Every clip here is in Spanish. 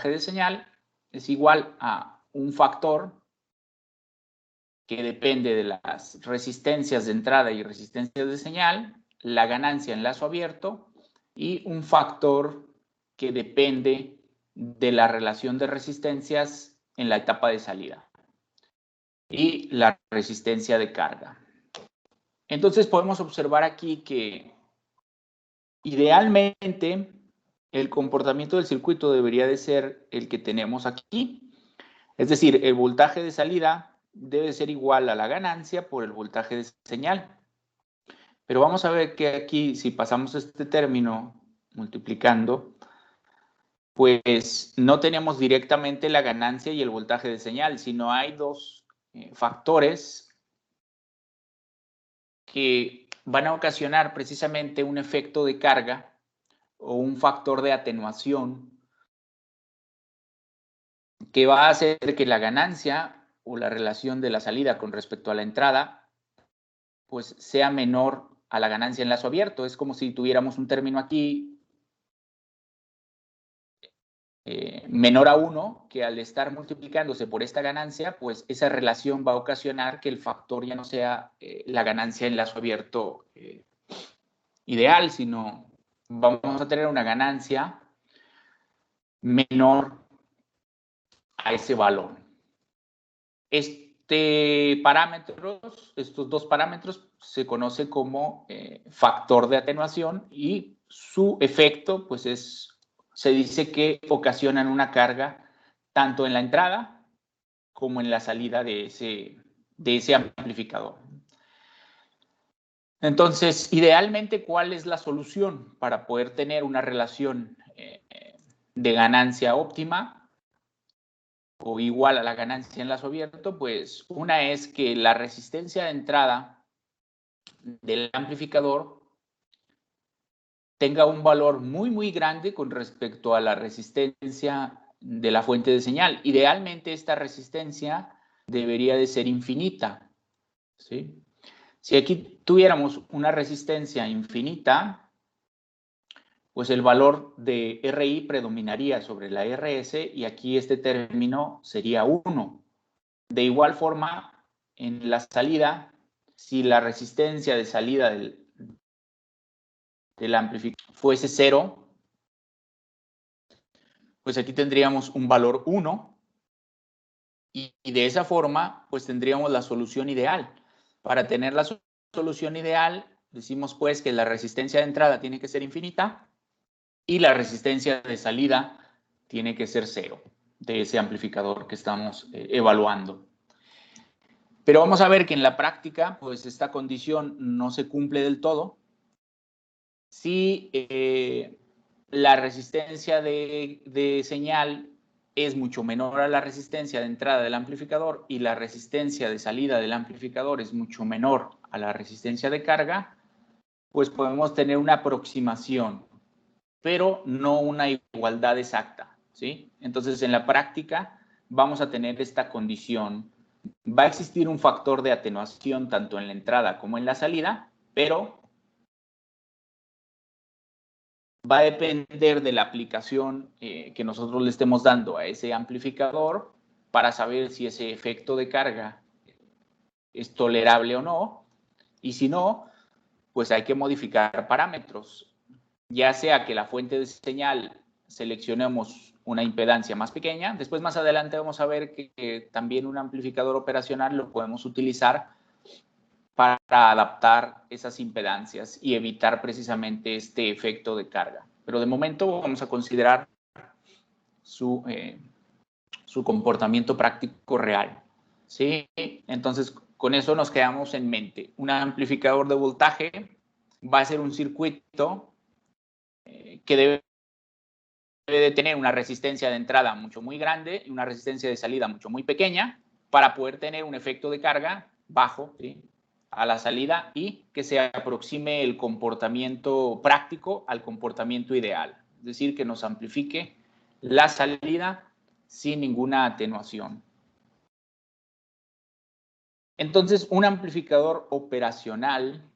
de señal es igual a un factor que depende de las resistencias de entrada y resistencias de señal, la ganancia en lazo abierto y un factor que depende de la relación de resistencias en la etapa de salida y la resistencia de carga. Entonces podemos observar aquí que idealmente el comportamiento del circuito debería de ser el que tenemos aquí, es decir, el voltaje de salida debe ser igual a la ganancia por el voltaje de señal. Pero vamos a ver que aquí, si pasamos este término multiplicando, pues no tenemos directamente la ganancia y el voltaje de señal, sino hay dos factores que van a ocasionar precisamente un efecto de carga o un factor de atenuación que va a hacer que la ganancia o la relación de la salida con respecto a la entrada pues sea menor a la ganancia en lazo abierto. Es como si tuviéramos un término aquí menor a 1, que al estar multiplicándose por esta ganancia, pues esa relación va a ocasionar que el factor ya no sea la ganancia en lazo abierto ideal, sino vamos a tener una ganancia menor a ese valor. Estos dos parámetros se conoce como factor de atenuación y su efecto, pues se dice que ocasionan una carga tanto en la entrada como en la salida de ese amplificador. Entonces, idealmente, ¿cuál es la solución para poder tener una relación de ganancia óptima o igual a la ganancia en lazo abierto? Pues una es que la resistencia de entrada del amplificador tenga un valor muy, muy grande con respecto a la resistencia de la fuente de señal. Idealmente, esta resistencia debería de ser infinita, ¿sí? Si aquí tuviéramos una resistencia infinita, pues el valor de RI predominaría sobre la RS y aquí este término sería 1. De igual forma, en la salida, si la resistencia de salida del amplificador fuese 0, pues aquí tendríamos un valor 1 y de esa forma, pues tendríamos la solución ideal. Para tener la solución ideal, decimos pues que la resistencia de entrada tiene que ser infinita y la resistencia de salida tiene que ser 0 de ese amplificador que estamos evaluando. Pero vamos a ver que en la práctica, pues esta condición no se cumple del todo. Si la resistencia de señal es mucho menor a la resistencia de entrada del amplificador y la resistencia de salida del amplificador es mucho menor a la resistencia de carga, pues podemos tener una aproximación, pero no una igualdad exacta, ¿sí? Entonces, en la práctica vamos a tener esta condición. Va a existir un factor de atenuación tanto en la entrada como en la salida, pero va a depender de la aplicación que nosotros le estemos dando a ese amplificador para saber si ese efecto de carga es tolerable o no. Y si no, pues hay que modificar parámetros, ya sea que la fuente de señal seleccionemos una impedancia más pequeña. Después, más adelante, vamos a ver que también un amplificador operacional lo podemos utilizar para adaptar esas impedancias y evitar precisamente este efecto de carga. Pero de momento vamos a considerar su comportamiento práctico real, ¿sí? Entonces, con eso nos quedamos en mente. Un amplificador de voltaje va a ser un circuito que debe de tener una resistencia de entrada mucho muy grande y una resistencia de salida mucho muy pequeña para poder tener un efecto de carga bajo, ¿sí?, a la salida y que se aproxime el comportamiento práctico al comportamiento ideal. Es decir, que nos amplifique la salida sin ninguna atenuación. Entonces, un amplificador operacional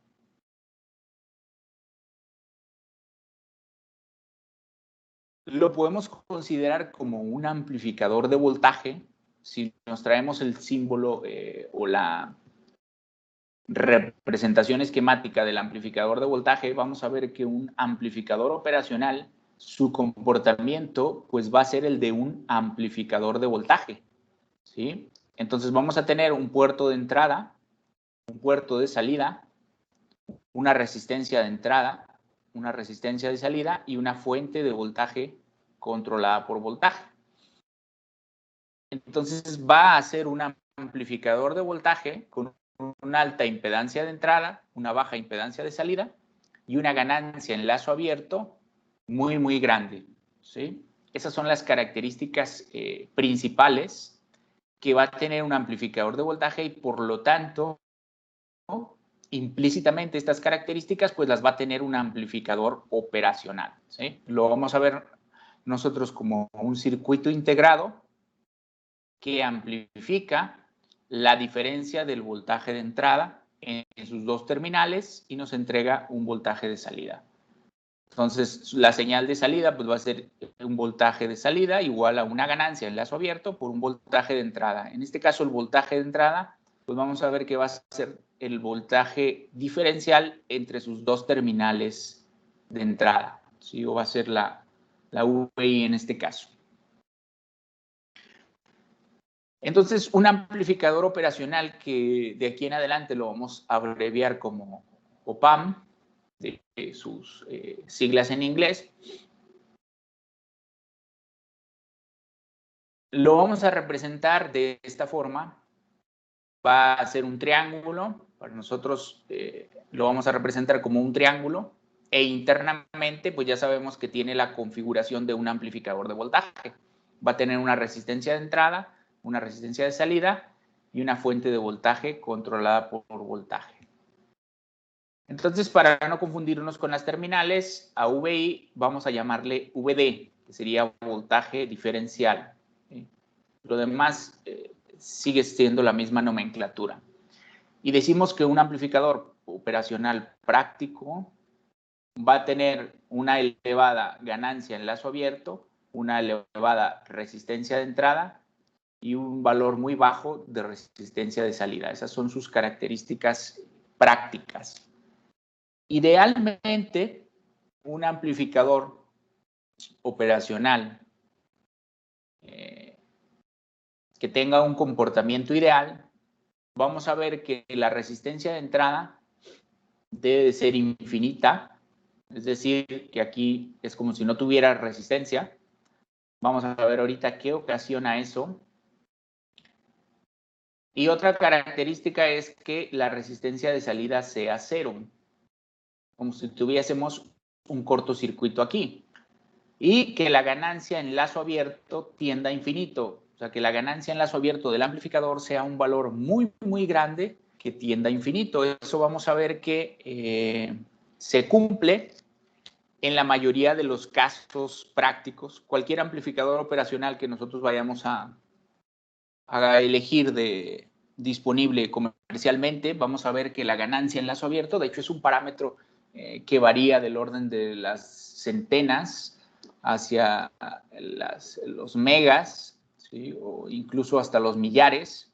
lo podemos considerar como un amplificador de voltaje si nos traemos el símbolo o la representación esquemática del amplificador de voltaje. Vamos a ver que un amplificador operacional, su comportamiento pues va a ser el de un amplificador de voltaje, ¿sí? Entonces vamos a tener un puerto de entrada, un puerto de salida, una resistencia de entrada, una resistencia de salida y una fuente de voltaje controlada por voltaje. Entonces va a ser un amplificador de voltaje con una alta impedancia de entrada, una baja impedancia de salida y una ganancia en lazo abierto muy, muy grande, ¿sí? Esas son las características principales que va a tener un amplificador de voltaje y por lo tanto, ¿no?, implícitamente estas características pues las va a tener un amplificador operacional, ¿sí? Lo vamos a ver nosotros como un circuito integrado que amplifica la diferencia del voltaje de entrada en sus dos terminales y nos entrega un voltaje de salida. Entonces, la señal de salida pues va a ser un voltaje de salida igual a una ganancia en lazo abierto por un voltaje de entrada. En este caso, el voltaje de entrada, pues vamos a ver que va a ser el voltaje diferencial entre sus dos terminales de entrada, ¿sí? O va a ser la VI en este caso. Entonces, un amplificador operacional que de aquí en adelante lo vamos a abreviar como OPAM, de sus siglas en inglés, lo vamos a representar de esta forma. Va a ser un triángulo, para nosotros lo vamos a representar como un triángulo, e internamente pues ya sabemos que tiene la configuración de un amplificador de voltaje. Va a tener una resistencia de entrada, una resistencia de salida y una fuente de voltaje controlada por voltaje. Entonces, para no confundirnos con las terminales, a VI vamos a llamarle VD, que sería voltaje diferencial, ¿sí? Lo demás sigue siendo la misma nomenclatura. Y decimos que un amplificador operacional práctico va a tener una elevada ganancia en lazo abierto, una elevada resistencia de entrada y un valor muy bajo de resistencia de salida. Esas son sus características prácticas. Idealmente, un amplificador operacional que tenga un comportamiento ideal, vamos a ver que la resistencia de entrada debe de ser infinita, es decir, que aquí es como si no tuviera resistencia. Vamos a ver ahorita qué ocasiona eso. Y otra característica es que la resistencia de salida sea cero, como si tuviésemos un cortocircuito aquí. Y que la ganancia en lazo abierto tienda a infinito. O sea, que la ganancia en lazo abierto del amplificador sea un valor muy, muy grande que tienda a infinito. Eso vamos a ver que se cumple en la mayoría de los casos prácticos. Cualquier amplificador operacional que nosotros vayamos a elegir disponible comercialmente, vamos a ver que la ganancia en lazo abierto, de hecho, es un parámetro que varía del orden de las centenas hacia los megas, ¿sí?, o incluso hasta los millares.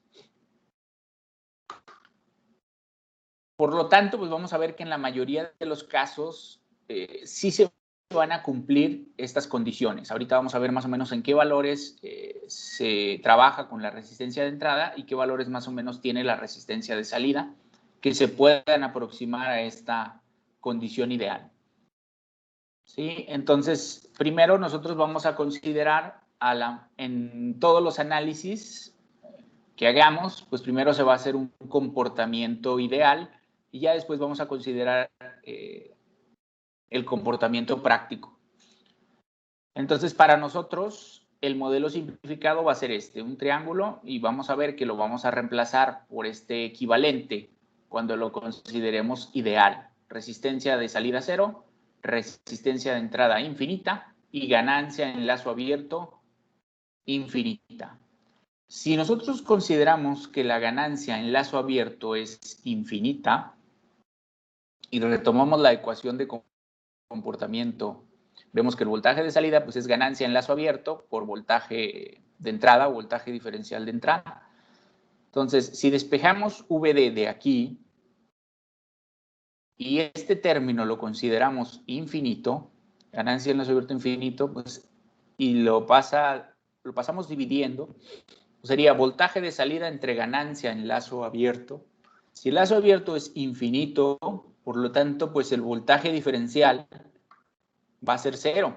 Por lo tanto, pues vamos a ver que en la mayoría de los casos sí se van a cumplir estas condiciones. Ahorita vamos a ver más o menos en qué valores se trabaja con la resistencia de entrada y qué valores más o menos tiene la resistencia de salida que se puedan aproximar a esta condición ideal. ¿Sí? Entonces, primero nosotros vamos a considerar en todos los análisis que hagamos, pues primero se va a hacer un comportamiento ideal y ya después vamos a considerar el comportamiento práctico. Entonces, para nosotros, el modelo simplificado va a ser un triángulo, y vamos a ver que lo vamos a reemplazar por este equivalente cuando lo consideremos ideal. Resistencia de salida cero, resistencia de entrada infinita y ganancia en lazo abierto infinita. Si nosotros consideramos que la ganancia en lazo abierto es infinita y retomamos la ecuación de comportamiento Vemos que el voltaje de salida pues, es ganancia en lazo abierto por voltaje de entrada o voltaje diferencial de entrada. Entonces, si despejamos VD de aquí y este término lo consideramos infinito, ganancia en lazo abierto infinito, pues, y lo pasamos dividiendo, pues sería voltaje de salida entre ganancia en lazo abierto. Si el lazo abierto es infinito, por lo tanto, pues el voltaje diferencial va a ser 0.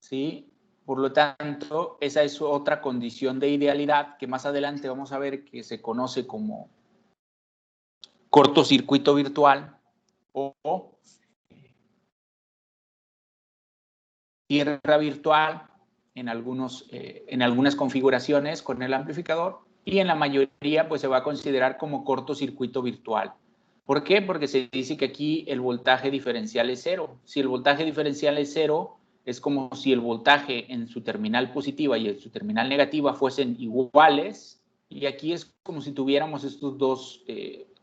¿Sí? Por lo tanto, esa es otra condición de idealidad que más adelante vamos a ver que se conoce como cortocircuito virtual o tierra virtual en algunas configuraciones con el amplificador y en la mayoría pues se va a considerar como cortocircuito virtual. ¿Por qué? Porque se dice que aquí el voltaje diferencial es 0. Si el voltaje diferencial es 0, es como si el voltaje en su terminal positiva y en su terminal negativa fuesen iguales, y aquí es como si tuviéramos estos dos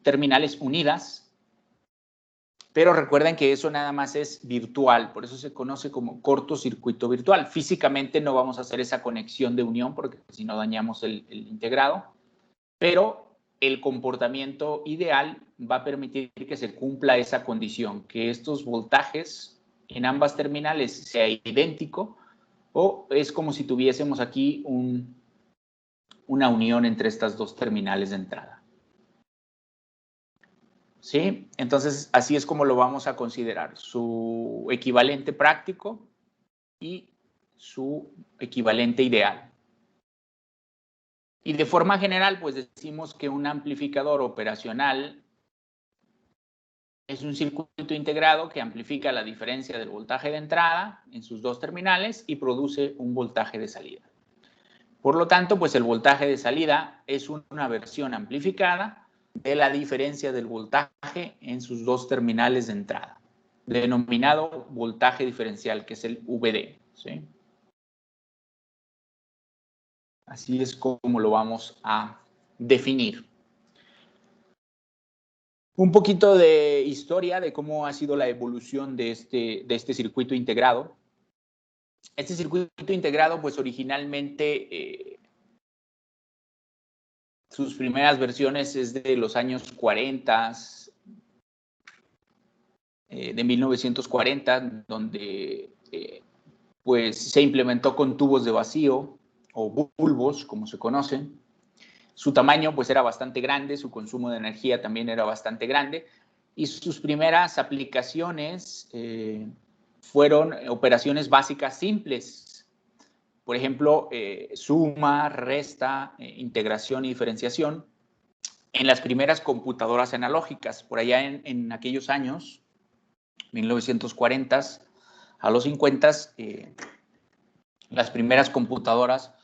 terminales unidas, pero recuerden que eso nada más es virtual, por eso se conoce como cortocircuito virtual. Físicamente no vamos a hacer esa conexión de unión porque si no dañamos el integrado, pero el comportamiento ideal va a permitir que se cumpla esa condición, que estos voltajes en ambas terminales sea idéntico, o es como si tuviésemos aquí una unión entre estas dos terminales de entrada. ¿Sí? Entonces, así es como lo vamos a considerar, su equivalente práctico y su equivalente ideal. Y de forma general, pues decimos que un amplificador operacional es un circuito integrado que amplifica la diferencia del voltaje de entrada en sus dos terminales y produce un voltaje de salida. Por lo tanto, pues el voltaje de salida es una versión amplificada de la diferencia del voltaje en sus dos terminales de entrada, denominado voltaje diferencial, que es el VD. ¿Sí? Así es como lo vamos a definir. Un poquito de historia de cómo ha sido la evolución de este circuito integrado. Este circuito integrado, pues originalmente sus primeras versiones es de los años 40, de 1940, donde pues se implementó con tubos de vacío o bulbos, como se conocen. Su tamaño pues era bastante grande, su consumo de energía también era bastante grande y sus primeras aplicaciones fueron operaciones básicas simples. Por ejemplo, suma, resta, integración y diferenciación en las primeras computadoras analógicas. Por allá en aquellos años, 1940 a los 50, las primeras computadoras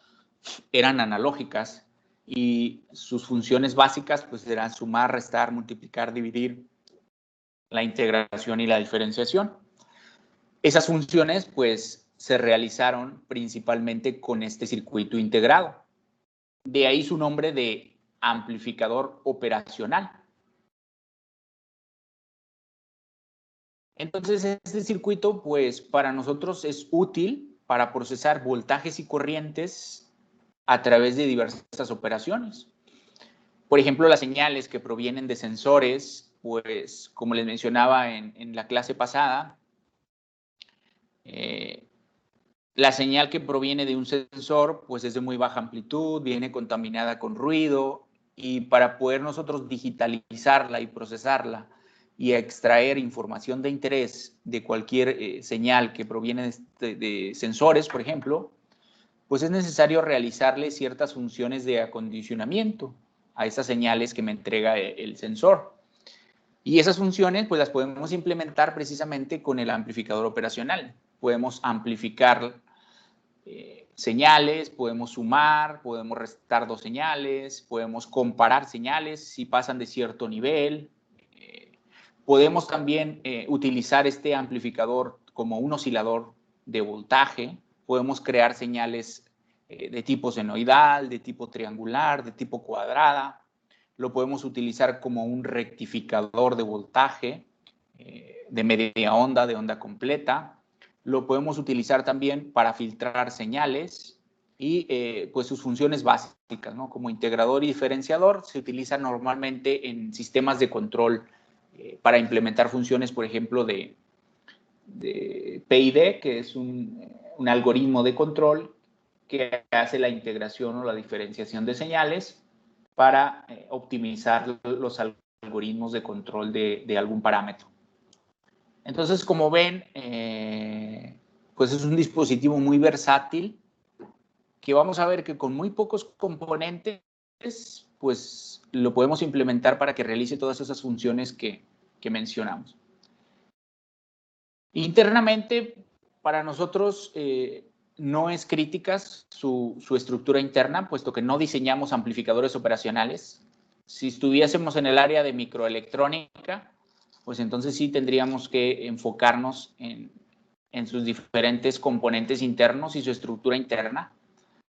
eran analógicas y sus funciones básicas pues eran sumar, restar, multiplicar, dividir, la integración y la diferenciación. Esas funciones pues se realizaron principalmente con este circuito integrado. De ahí su nombre de amplificador operacional. Entonces este circuito pues para nosotros es útil para procesar voltajes y corrientes a través de diversas operaciones. Por ejemplo, las señales que provienen de sensores, pues como les mencionaba en la clase pasada, la señal que proviene de un sensor pues es de muy baja amplitud, viene contaminada con ruido, y para poder nosotros digitalizarla y procesarla y extraer información de interés de cualquier señal que proviene de sensores, por ejemplo, pues es necesario realizarle ciertas funciones de acondicionamiento a esas señales que me entrega el sensor. Y esas funciones pues las podemos implementar precisamente con el amplificador operacional. Podemos amplificar señales, podemos sumar, podemos restar dos señales, podemos comparar señales si pasan de cierto nivel. Podemos también utilizar este amplificador como un oscilador de voltaje. Podemos crear señales de tipo senoidal, de tipo triangular, de tipo cuadrada. Lo podemos utilizar como un rectificador de voltaje de media onda, de onda completa. Lo podemos utilizar también para filtrar señales y pues sus funciones básicas, ¿no? Como integrador y diferenciador se utiliza normalmente en sistemas de control para implementar funciones, por ejemplo, de PID, que es un algoritmo de control que hace la integración o la diferenciación de señales para optimizar los algoritmos de control de algún parámetro. Entonces, como ven, pues es un dispositivo muy versátil que vamos a ver que con muy pocos componentes, pues lo podemos implementar para que realice todas esas funciones que mencionamos. Internamente, para nosotros no es crítica su estructura interna, puesto que no diseñamos amplificadores operacionales. Si estuviésemos en el área de microelectrónica, pues entonces sí tendríamos que enfocarnos en sus diferentes componentes internos y su estructura interna.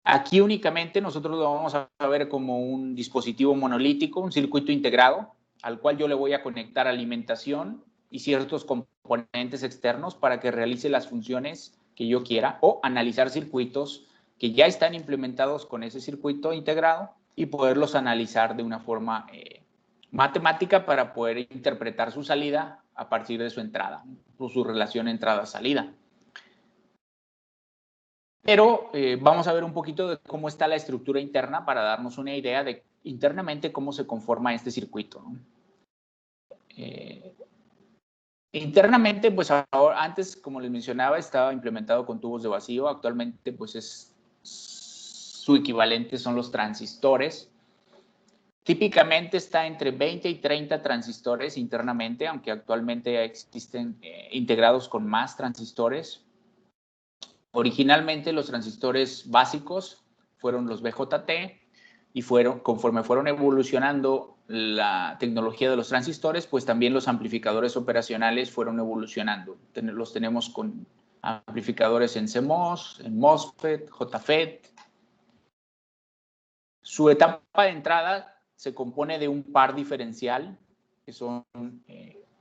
Aquí únicamente nosotros lo vamos a ver como un dispositivo monolítico, un circuito integrado, al cual yo le voy a conectar alimentación y ciertos componentes externos para que realice las funciones que yo quiera o analizar circuitos que ya están implementados con ese circuito integrado y poderlos analizar de una forma matemática para poder interpretar su salida a partir de su entrada o su relación entrada-salida. Pero vamos a ver un poquito de cómo está la estructura interna para darnos una idea de internamente cómo se conforma este circuito, ¿no? Internamente, pues ahora, antes, como les mencionaba, estaba implementado con tubos de vacío. Actualmente, pues su equivalente son los transistores. Típicamente está entre 20 y 30 transistores internamente, aunque actualmente existen integrados con más transistores. Originalmente los transistores básicos fueron los BJT y conforme fueron evolucionando la tecnología de los transistores, pues también los amplificadores operacionales fueron evolucionando. Los tenemos con amplificadores en CMOS, en MOSFET, JFET. Su etapa de entrada se compone de un par diferencial, que son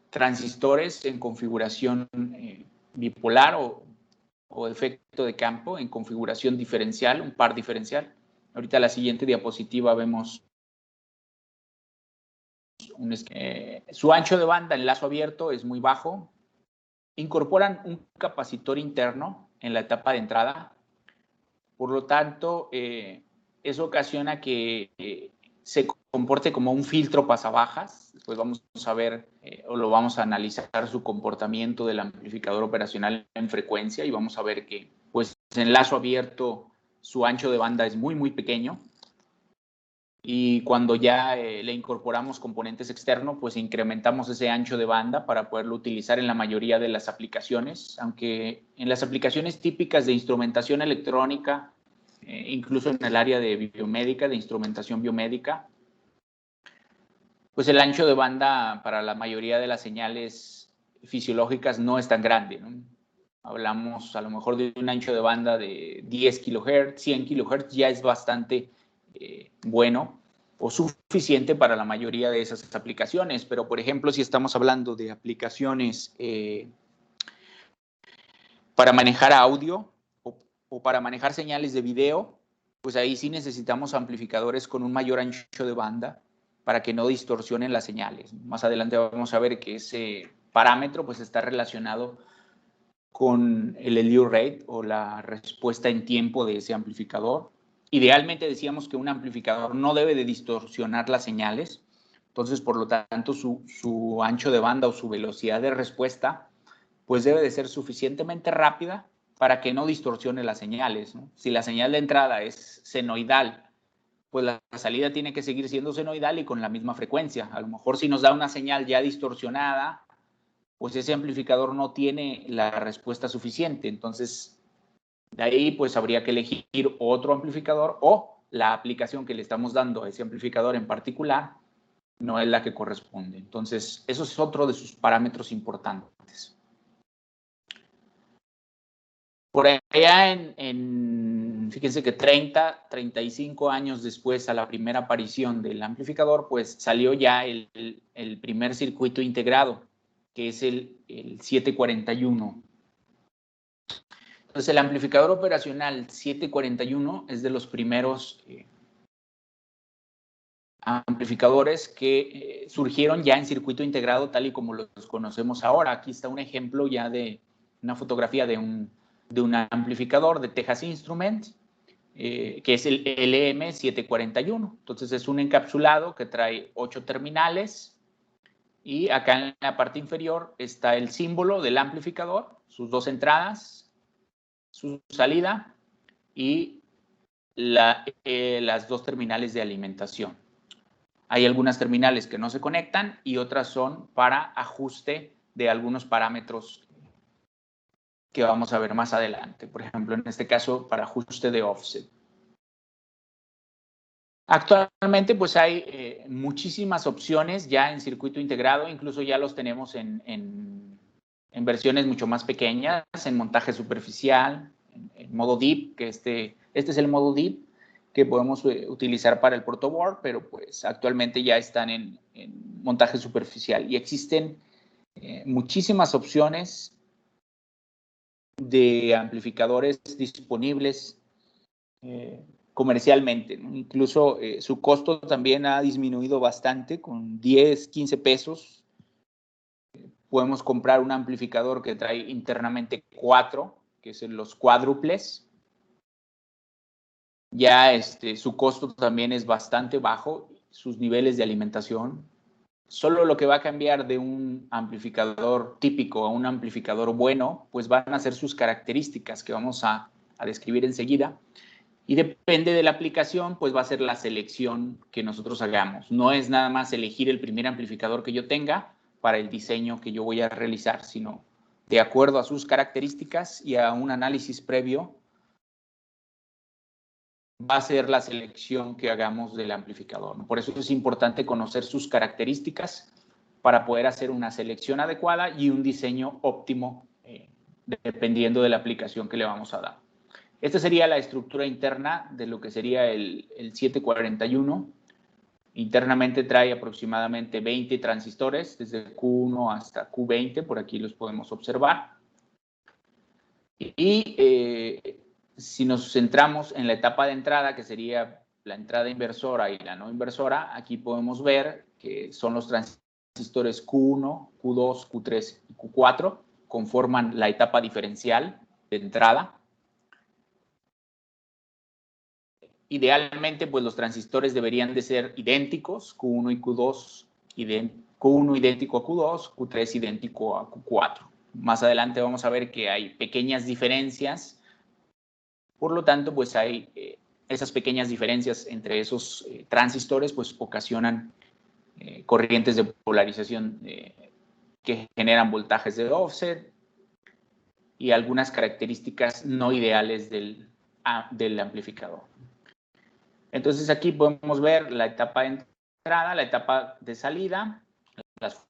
transistores en configuración bipolar o efecto de campo en configuración diferencial, un par diferencial. Ahorita en la siguiente diapositiva vemos su ancho de banda en lazo abierto es muy bajo. Incorporan un capacitor interno en la etapa de entrada. Por lo tanto, eso ocasiona que se comporte como un filtro pasabajas. Después vamos a ver o lo vamos a analizar su comportamiento del amplificador operacional en frecuencia y vamos a ver que pues en lazo abierto su ancho de banda es muy, muy pequeño. Y cuando ya le incorporamos componentes externos, pues incrementamos ese ancho de banda para poderlo utilizar en la mayoría de las aplicaciones, aunque en las aplicaciones típicas de instrumentación electrónica, incluso en el área de biomédica, de instrumentación biomédica, pues el ancho de banda para la mayoría de las señales fisiológicas no es tan grande, ¿no? Hablamos a lo mejor de un ancho de banda de 10 kHz, 100 kHz ya es bastante bueno o suficiente para la mayoría de esas aplicaciones. Pero, por ejemplo, si estamos hablando de aplicaciones para manejar audio o para manejar señales de video, pues ahí sí necesitamos amplificadores con un mayor ancho de banda para que no distorsionen las señales. Más adelante vamos a ver que ese parámetro pues está relacionado con el slew rate o la respuesta en tiempo de ese amplificador. Idealmente decíamos que un amplificador no debe de distorsionar las señales, entonces por lo tanto su ancho de banda o su velocidad de respuesta pues debe de ser suficientemente rápida para que no distorsione las señales, ¿no? Si la señal de entrada es senoidal, pues la salida tiene que seguir siendo senoidal y con la misma frecuencia. A lo mejor si nos da una señal ya distorsionada, pues ese amplificador no tiene la respuesta suficiente. Entonces, de ahí pues habría que elegir otro amplificador o la aplicación que le estamos dando a ese amplificador en particular no es la que corresponde. Entonces, eso es otro de sus parámetros importantes. Por allá fíjense que 35 años después a la primera aparición del amplificador, pues salió ya el primer circuito integrado. que es el 741. Entonces, el amplificador operacional 741 es de los primeros amplificadores que surgieron ya en circuito integrado tal y como los conocemos ahora. Aquí está un ejemplo ya de una fotografía de un amplificador de Texas Instruments, que es el LM741. Entonces, es un encapsulado que trae 8 terminales y acá en la parte inferior está el símbolo del amplificador, sus 2 entradas, su salida y las 2 terminales de alimentación. Hay algunas terminales que no se conectan y otras son para ajuste de algunos parámetros que vamos a ver más adelante. Por ejemplo, en este caso, para ajuste de offset. Actualmente, pues hay muchísimas opciones ya en circuito integrado, incluso ya los tenemos en versiones mucho más pequeñas, en montaje superficial, en modo deep, que este es el modo deep que podemos utilizar para el protoboard, pero pues actualmente ya están en montaje superficial y existen muchísimas opciones de amplificadores disponibles comercialmente, ¿no? Incluso su costo también ha disminuido bastante, con 10, 15 pesos. Podemos comprar un amplificador que trae internamente 4, que son los cuádruples. Ya su costo también es bastante bajo, sus niveles de alimentación. Solo lo que va a cambiar de un amplificador típico a un amplificador bueno, pues van a ser sus características que vamos a describir enseguida. Y depende de la aplicación, pues va a ser la selección que nosotros hagamos. No es nada más elegir el primer amplificador que yo tenga para el diseño que yo voy a realizar, sino de acuerdo a sus características y a un análisis previo, va a ser la selección que hagamos del amplificador, ¿no? Por eso es importante conocer sus características para poder hacer una selección adecuada y un diseño óptimo dependiendo de la aplicación que le vamos a dar. Esta sería la estructura interna de lo que sería el 741. Internamente trae aproximadamente 20 transistores, desde Q1 hasta Q20, por aquí los podemos observar. Y si nos centramos en la etapa de entrada, que sería la entrada inversora y la no inversora, aquí podemos ver que son los transistores Q1, Q2, Q3 y Q4, conforman la etapa diferencial de entrada. Idealmente, pues los transistores deberían de ser idénticos, Q1 y Q2, Q1 idéntico a Q2, Q3 idéntico a Q4. Más adelante vamos a ver que hay pequeñas diferencias, por lo tanto, pues hay esas pequeñas diferencias entre esos transistores, pues ocasionan corrientes de polarización que generan voltajes de offset y algunas características no ideales del amplificador. Entonces, aquí podemos ver la etapa de entrada, la etapa de salida, las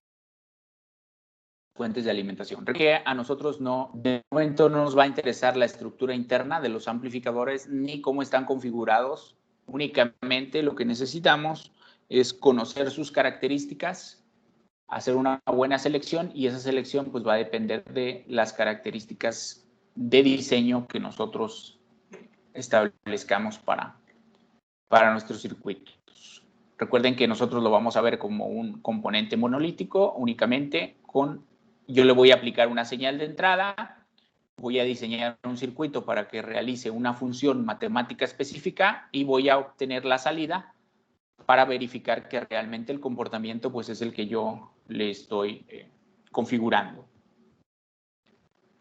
fuentes de alimentación. Que a nosotros de momento no nos va a interesar la estructura interna de los amplificadores ni cómo están configurados. Únicamente lo que necesitamos es conocer sus características, hacer una buena selección y esa selección pues va a depender de las características de diseño que nosotros establezcamos para nuestros circuitos. Recuerden que nosotros lo vamos a ver como un componente monolítico únicamente yo le voy a aplicar una señal de entrada, voy a diseñar un circuito para que realice una función matemática específica y voy a obtener la salida para verificar que realmente el comportamiento pues es el que yo le estoy configurando.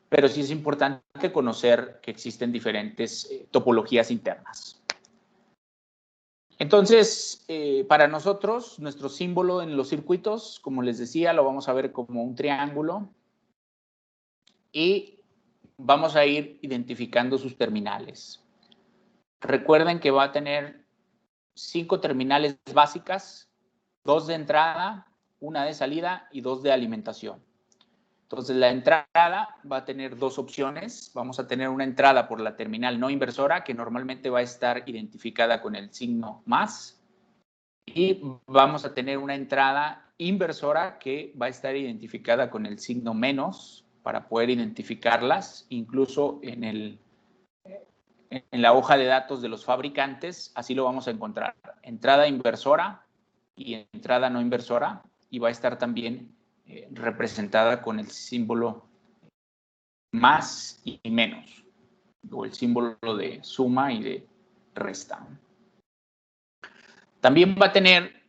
Pero sí es importante conocer que existen diferentes topologías internas. Entonces, para nosotros, nuestro símbolo en los circuitos, como les decía, lo vamos a ver como un triángulo y vamos a ir identificando sus terminales. Recuerden que va a tener 5 terminales básicas, 2 de entrada, 1 de salida y 2 de alimentación. Entonces, la entrada va a tener 2 opciones. Vamos a tener una entrada por la terminal no inversora, que normalmente va a estar identificada con el signo más. y vamos a tener una entrada inversora que va a estar identificada con el signo menos para poder identificarlas, incluso en la hoja de datos de los fabricantes, así lo vamos a encontrar. Entrada inversora y entrada no inversora, y va a estar también representada con el símbolo más y menos, o el símbolo de suma y de resta. También va a tener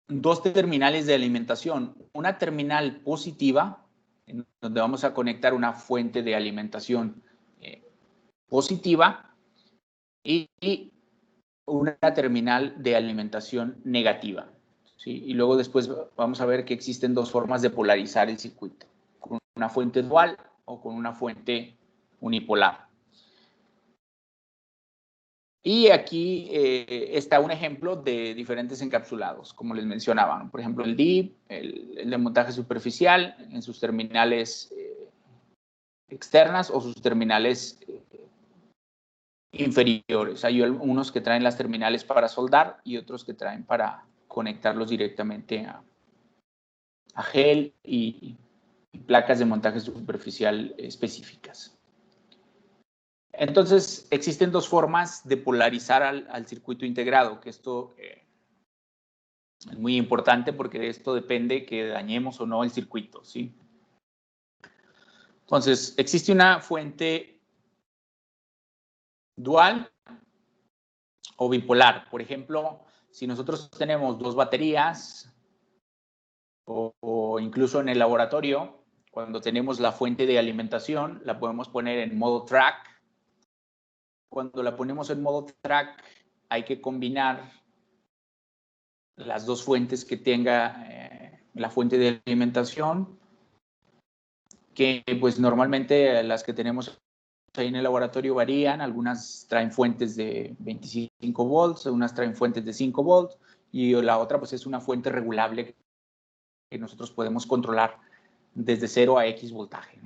dos terminales de alimentación. Una terminal positiva, en donde vamos a conectar una fuente de alimentación positiva, y una terminal de alimentación negativa. ¿Sí? Y luego después vamos a ver que existen dos formas de polarizar el circuito, con una fuente dual o con una fuente unipolar. Y aquí está un ejemplo de diferentes encapsulados, como les mencionaba. Por ejemplo, el DIP, el de montaje superficial, en sus terminales externas o sus terminales inferiores. Hay unos que traen las terminales para soldar y otros que traen para conectarlos directamente a gel y placas de montaje superficial específicas. Entonces, existen dos formas de polarizar al circuito integrado, que esto es muy importante porque de esto depende que dañemos o no el circuito, ¿sí? Entonces, existe una fuente dual o bipolar. Por ejemplo, si nosotros tenemos dos baterías o incluso en el laboratorio, cuando tenemos la fuente de alimentación, la podemos poner en modo track. Cuando la ponemos en modo track, hay que combinar las dos fuentes que tenga la fuente de alimentación, que pues normalmente las que tenemos ahí en el laboratorio varían. Algunas traen fuentes de 25 volts, unas traen fuentes de 5 volts, y la otra pues es una fuente regulable que nosotros podemos controlar desde 0 a X voltaje.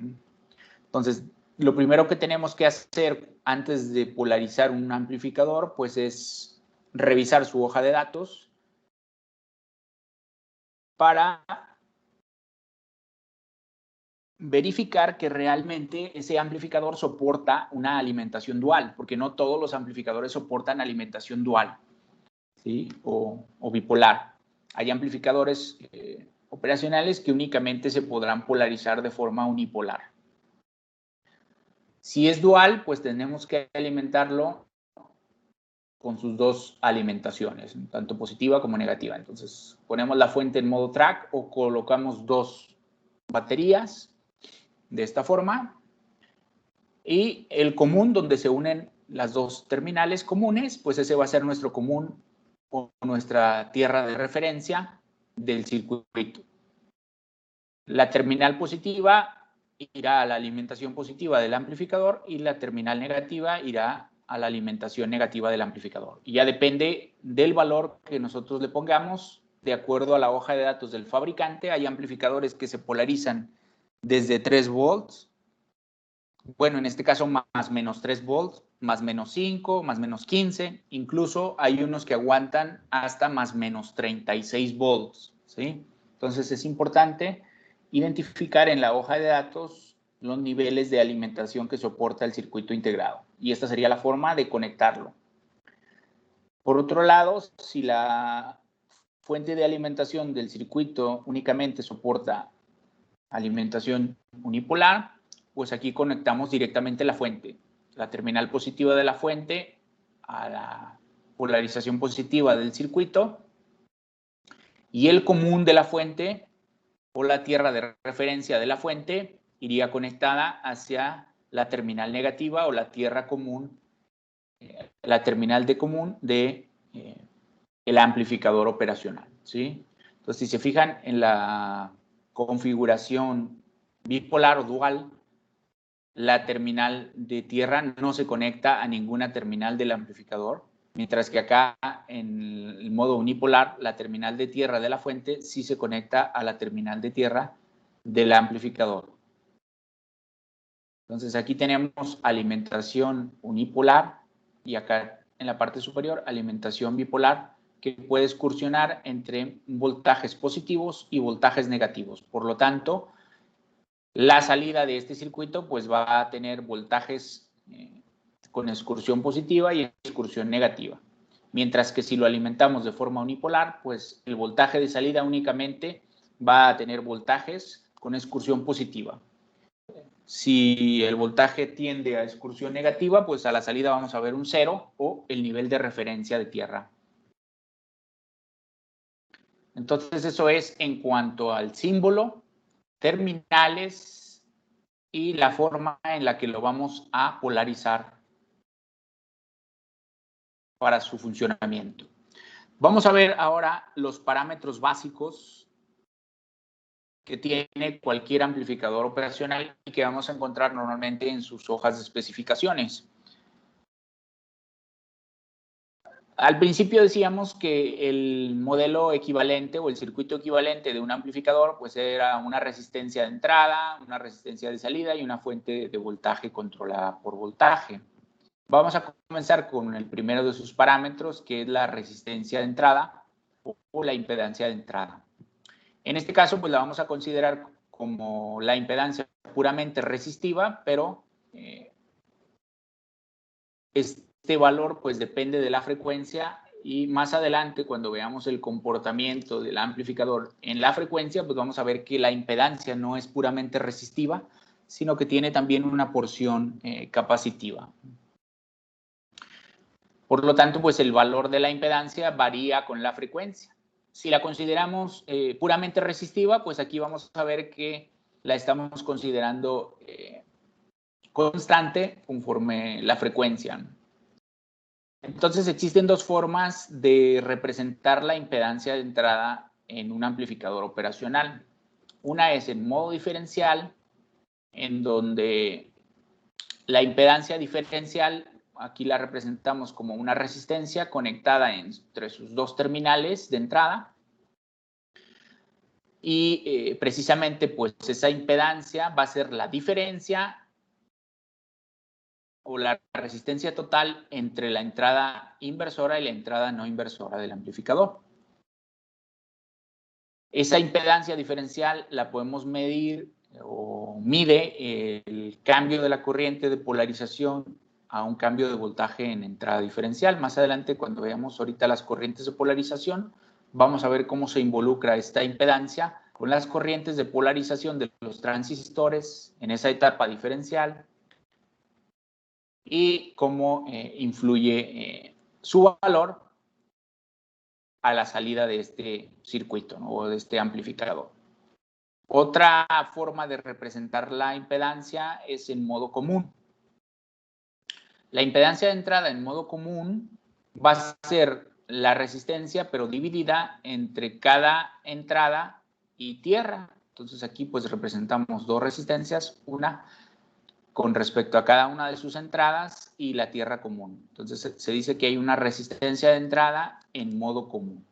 Entonces, lo primero que tenemos que hacer antes de polarizar un amplificador, pues es revisar su hoja de datos para verificar que realmente ese amplificador soporta una alimentación dual, porque no todos los amplificadores soportan alimentación dual, ¿sí? o bipolar. Hay amplificadores operacionales que únicamente se podrán polarizar de forma unipolar. Si es dual, pues tenemos que alimentarlo con sus dos alimentaciones, tanto positiva como negativa. Entonces, ponemos la fuente en modo track o colocamos dos baterías de esta forma, y el común donde se unen las dos terminales comunes, pues ese va a ser nuestro común o nuestra tierra de referencia del circuito. La terminal positiva irá a la alimentación positiva del amplificador y la terminal negativa irá a la alimentación negativa del amplificador. Y ya depende del valor que nosotros le pongamos, de acuerdo a la hoja de datos del fabricante. Hay amplificadores que se polarizan desde 3 volts, bueno, en este caso más menos 3 volts, más menos 5, más menos 15, incluso hay unos que aguantan hasta más menos 36 volts, ¿sí? Entonces es importante identificar en la hoja de datos los niveles de alimentación que soporta el circuito integrado, y esta sería la forma de conectarlo. Por otro lado, si la fuente de alimentación del circuito únicamente soporta alimentación unipolar, pues aquí conectamos directamente la fuente, la terminal positiva de la fuente a la polarización positiva del circuito, y el común de la fuente o la tierra de referencia de la fuente iría conectada hacia la terminal negativa o la tierra común, la terminal de común de el amplificador operacional, ¿sí? Entonces, si se fijan en la configuración bipolar o dual, la terminal de tierra no se conecta a ninguna terminal del amplificador, mientras que acá en el modo unipolar, la terminal de tierra de la fuente sí se conecta a la terminal de tierra del amplificador. Entonces aquí tenemos alimentación unipolar y acá en la parte superior alimentación bipolar que puede excursionar entre voltajes positivos y voltajes negativos. Por lo tanto, la salida de este circuito pues va a tener voltajes con excursión positiva y excursión negativa. Mientras que si lo alimentamos de forma unipolar, pues el voltaje de salida únicamente va a tener voltajes con excursión positiva. Si el voltaje tiende a excursión negativa, pues a la salida vamos a ver un 0 o el nivel de referencia de tierra. Entonces eso es en cuanto al símbolo, terminales y la forma en la que lo vamos a polarizar para su funcionamiento. Vamos a ver ahora los parámetros básicos que tiene cualquier amplificador operacional y que vamos a encontrar normalmente en sus hojas de especificaciones. Al principio decíamos que el modelo equivalente o el circuito equivalente de un amplificador pues era una resistencia de entrada, una resistencia de salida y una fuente de voltaje controlada por voltaje. Vamos a comenzar con el primero de sus parámetros, que es la resistencia de entrada o la impedancia de entrada. En este caso, pues la vamos a considerar como la impedancia puramente resistiva, pero este valor pues depende de la frecuencia y más adelante cuando veamos el comportamiento del amplificador en la frecuencia, pues vamos a ver que la impedancia no es puramente resistiva, sino que tiene también una porción capacitiva. Por lo tanto, pues el valor de la impedancia varía con la frecuencia. Si la consideramos puramente resistiva, pues aquí vamos a ver que la estamos considerando constante conforme la frecuencia. Entonces existen dos formas de representar la impedancia de entrada en un amplificador operacional. Una es en modo diferencial, en donde la impedancia diferencial aquí la representamos como una resistencia conectada entre sus dos terminales de entrada y precisamente pues esa impedancia va a ser la diferencia o la resistencia total entre la entrada inversora y la entrada no inversora del amplificador. Esa impedancia diferencial la podemos medir o mide el cambio de la corriente de polarización a un cambio de voltaje en entrada diferencial. Más adelante, cuando veamos ahorita las corrientes de polarización, vamos a ver cómo se involucra esta impedancia con las corrientes de polarización de los transistores en esa etapa diferencial y cómo influye su valor a la salida de este circuito, ¿no? O de este amplificador. Otra forma de representar la impedancia es en modo común. La impedancia de entrada en modo común va a ser la resistencia, pero dividida entre cada entrada y tierra. Entonces aquí pues representamos dos resistencias, una con respecto a cada una de sus entradas y la tierra común. Entonces se dice que hay una resistencia de entrada en modo común.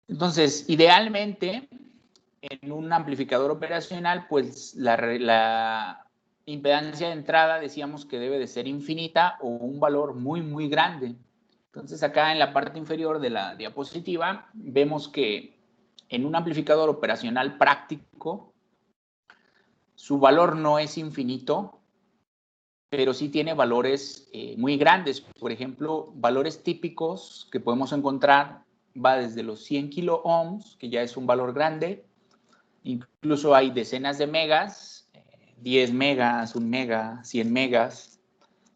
Entonces, idealmente, en un amplificador operacional, pues la impedancia de entrada decíamos que debe de ser infinita o un valor muy, muy grande. Entonces, acá en la parte inferior de la diapositiva vemos que en un amplificador operacional práctico, su valor no es infinito, pero sí tiene valores muy grandes. Por ejemplo, valores típicos que podemos encontrar va desde los 100 kilo ohms, que ya es un valor grande. Incluso hay decenas de megas, 10 megas, 1 mega, 100 megas,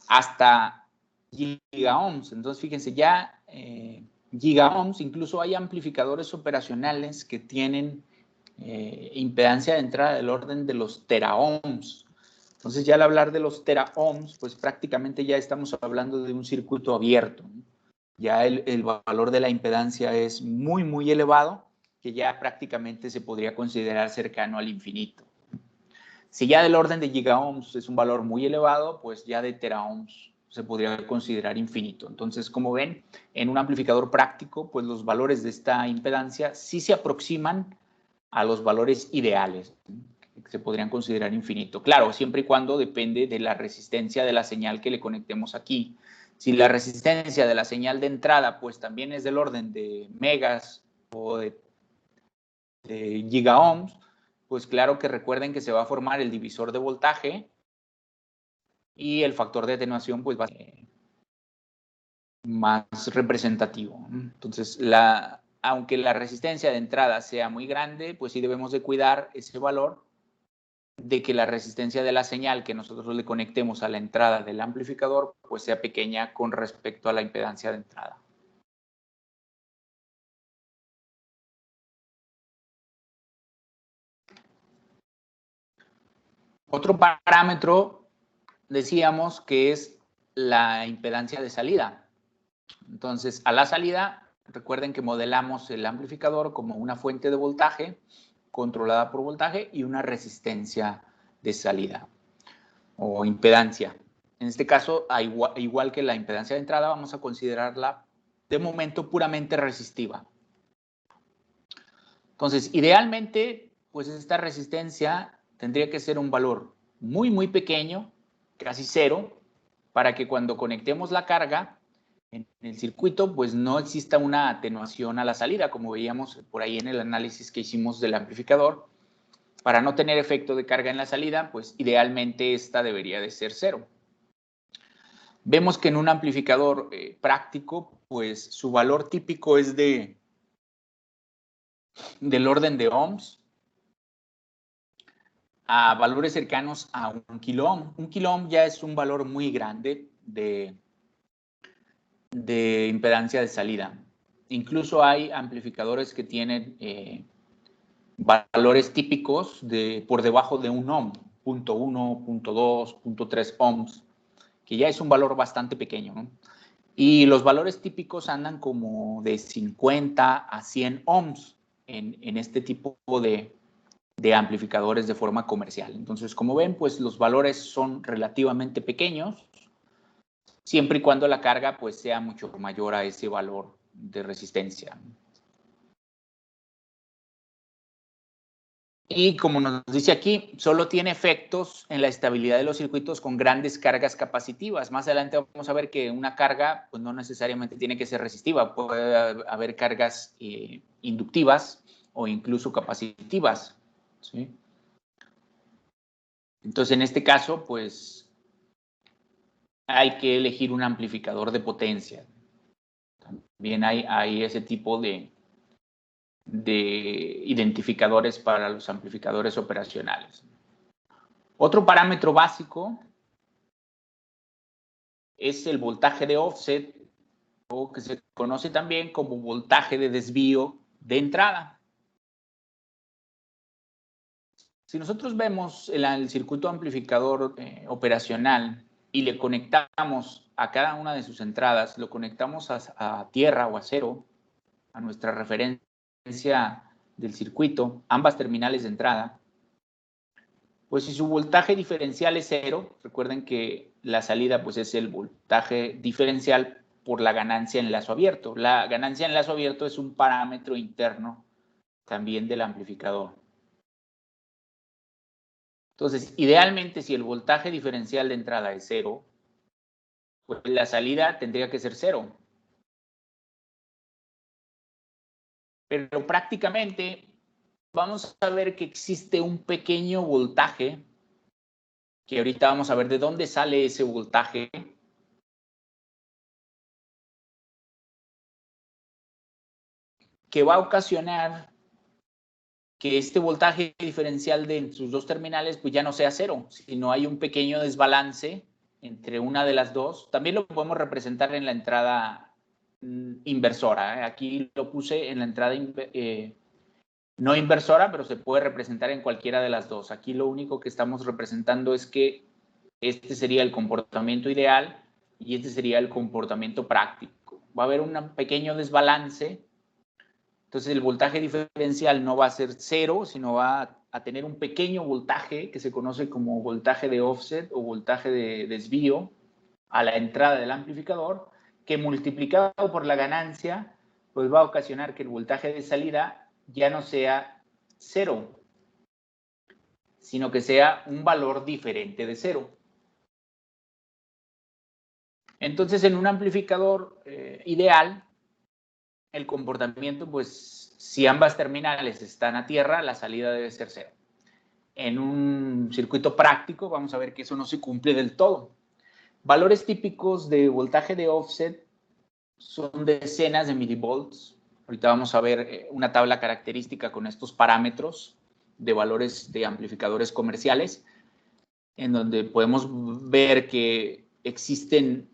hasta gigaohms. Entonces, fíjense, ya gigaohms, incluso hay amplificadores operacionales que tienen impedancia de entrada del orden de los teraohms. Entonces, ya al hablar de los teraohms, pues prácticamente ya estamos hablando de un circuito abierto, ¿no? Ya el valor de la impedancia es muy, muy elevado, que ya prácticamente se podría considerar cercano al infinito. Si ya del orden de gigaohms es un valor muy elevado, pues ya de teraohms se podría considerar infinito. Entonces, como ven, en un amplificador práctico, pues los valores de esta impedancia sí se aproximan a los valores ideales. se podrían considerar infinito. Claro, siempre y cuando depende de la resistencia de la señal que le conectemos aquí. Si la resistencia de la señal de entrada pues también es del orden de megas o de gigaohms, pues claro que recuerden que se va a formar el divisor de voltaje y el factor de atenuación pues va a ser más representativo. Entonces, aunque la resistencia de entrada sea muy grande, pues sí debemos de cuidar ese valor de que la resistencia de la señal que nosotros le conectemos a la entrada del amplificador pues sea pequeña con respecto a la impedancia de entrada. Otro parámetro decíamos que es la impedancia de salida. Entonces, a la salida, recuerden que modelamos el amplificador como una fuente de voltaje controlada por voltaje y una resistencia de salida o impedancia. En este caso, igual que la impedancia de entrada, vamos a considerarla de momento puramente resistiva. Entonces, idealmente, pues esta resistencia tendría que ser un valor muy, muy pequeño, casi cero, para que cuando conectemos la carga en el circuito, pues no exista una atenuación a la salida, como veíamos por ahí en el análisis que hicimos del amplificador. Para no tener efecto de carga en la salida, pues idealmente esta debería de ser cero. Vemos que en un amplificador práctico, pues su valor típico es del orden de ohms a valores cercanos a 1 kiloohm. 1 kiloohm ya es un valor muy grande de impedancia de salida. Incluso hay amplificadores que tienen valores típicos por debajo de 1 ohm, 0.1, 0.2, 0.3 ohms, que ya es un valor bastante pequeño, ¿no? Y los valores típicos andan como de 50 a 100 ohms en este tipo de amplificadores de forma comercial. Entonces, como ven, pues los valores son relativamente pequeños, siempre y cuando la carga pues sea mucho mayor a ese valor de resistencia. Y como nos dice aquí, solo tiene efectos en la estabilidad de los circuitos con grandes cargas capacitivas. Más adelante vamos a ver que una carga pues no necesariamente tiene que ser resistiva. Puede haber cargas inductivas o incluso capacitivas, ¿sí? Entonces, en este caso, pues hay que elegir un amplificador de potencia. También hay ese tipo de identificadores para los amplificadores operacionales. Otro parámetro básico es el voltaje de offset, o que se conoce también como voltaje de desvío de entrada. Si nosotros vemos el circuito amplificador operacional y le conectamos a cada una de sus entradas, lo conectamos a tierra o a cero, a nuestra referencia del circuito, ambas terminales de entrada, pues si su voltaje diferencial es cero, recuerden que la salida pues es el voltaje diferencial por la ganancia en lazo abierto. La ganancia en lazo abierto es un parámetro interno también del amplificador. Entonces, idealmente, si el voltaje diferencial de entrada es cero, pues la salida tendría que ser cero. Pero prácticamente vamos a ver que existe un pequeño voltaje, que ahorita vamos a ver de dónde sale ese voltaje, que va a ocasionar que este voltaje diferencial de sus dos terminales pues ya no sea cero, sino hay un pequeño desbalance entre una de las dos. También lo podemos representar en la entrada inversora. Aquí lo puse en la entrada no inversora, pero se puede representar en cualquiera de las dos. Aquí lo único que estamos representando es que este sería el comportamiento ideal y este sería el comportamiento práctico. Va a haber un pequeño desbalance. Entonces el voltaje diferencial no va a ser cero, sino va a tener un pequeño voltaje que se conoce como voltaje de offset o voltaje de desvío a la entrada del amplificador, que multiplicado por la ganancia, pues va a ocasionar que el voltaje de salida ya no sea cero, sino que sea un valor diferente de 0. Entonces, en un amplificador ideal, el comportamiento, pues, si ambas terminales están a tierra, la salida debe ser 0. En un circuito práctico, vamos a ver que eso no se cumple del todo. Valores típicos de voltaje de offset son decenas de milivolts. Ahorita vamos a ver una tabla característica con estos parámetros de valores de amplificadores comerciales, en donde podemos ver que existen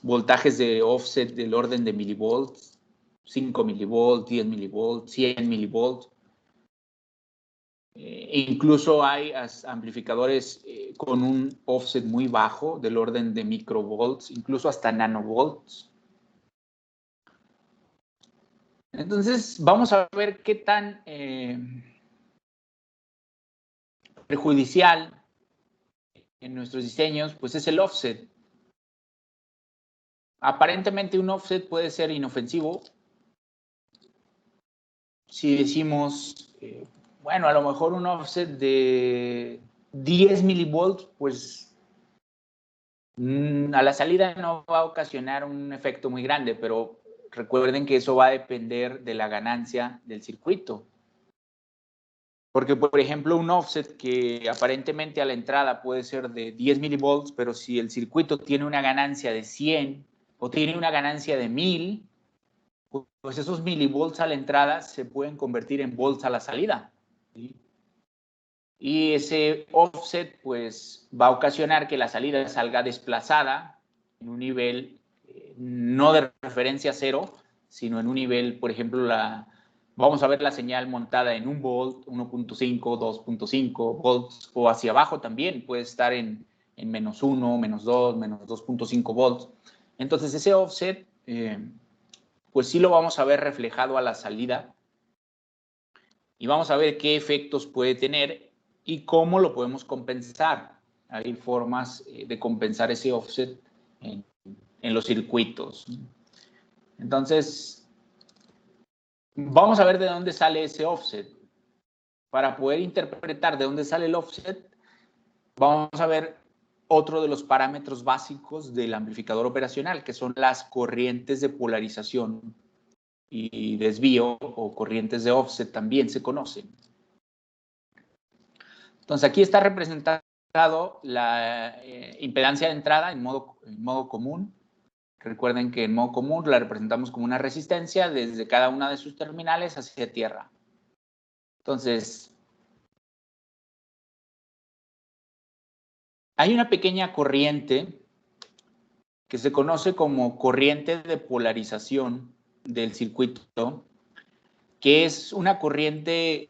voltajes de offset del orden de milivolts, 5 milivolts, 10 milivolts, 100 milivolts. Incluso hay amplificadores con un offset muy bajo del orden de microvolts, incluso hasta nanovolts. Entonces, vamos a ver qué tan perjudicial en nuestros diseños pues es el offset. Aparentemente un offset puede ser inofensivo si decimos, bueno, a lo mejor un offset de 10 milivolts, pues a la salida no va a ocasionar un efecto muy grande, pero recuerden que eso va a depender de la ganancia del circuito. Porque, por ejemplo, un offset que aparentemente a la entrada puede ser de 10 milivolts, pero si el circuito tiene una ganancia de 100 o tiene una ganancia de 1000, pues esos milivolts a la entrada se pueden convertir en volts a la salida, ¿sí? Y ese offset pues va a ocasionar que la salida salga desplazada en un nivel no de referencia 0, sino en un nivel, por ejemplo, vamos a ver la señal montada en 1 volt, 1.5, 2.5 volts, o hacia abajo también puede estar en menos 1, menos 2, menos 2.5 volts. Entonces ese offset pues sí lo vamos a ver reflejado a la salida y vamos a ver qué efectos puede tener y cómo lo podemos compensar. Hay formas de compensar ese offset en los circuitos. Entonces, vamos a ver de dónde sale ese offset. Para poder interpretar de dónde sale el offset, vamos a ver otro de los parámetros básicos del amplificador operacional, que son las corrientes de polarización y desvío, o corrientes de offset también se conocen. Entonces, aquí está representado la impedancia de entrada en modo común. Recuerden que en modo común la representamos como una resistencia desde cada una de sus terminales hacia tierra. Entonces, hay una pequeña corriente que se conoce como corriente de polarización del circuito, que es una corriente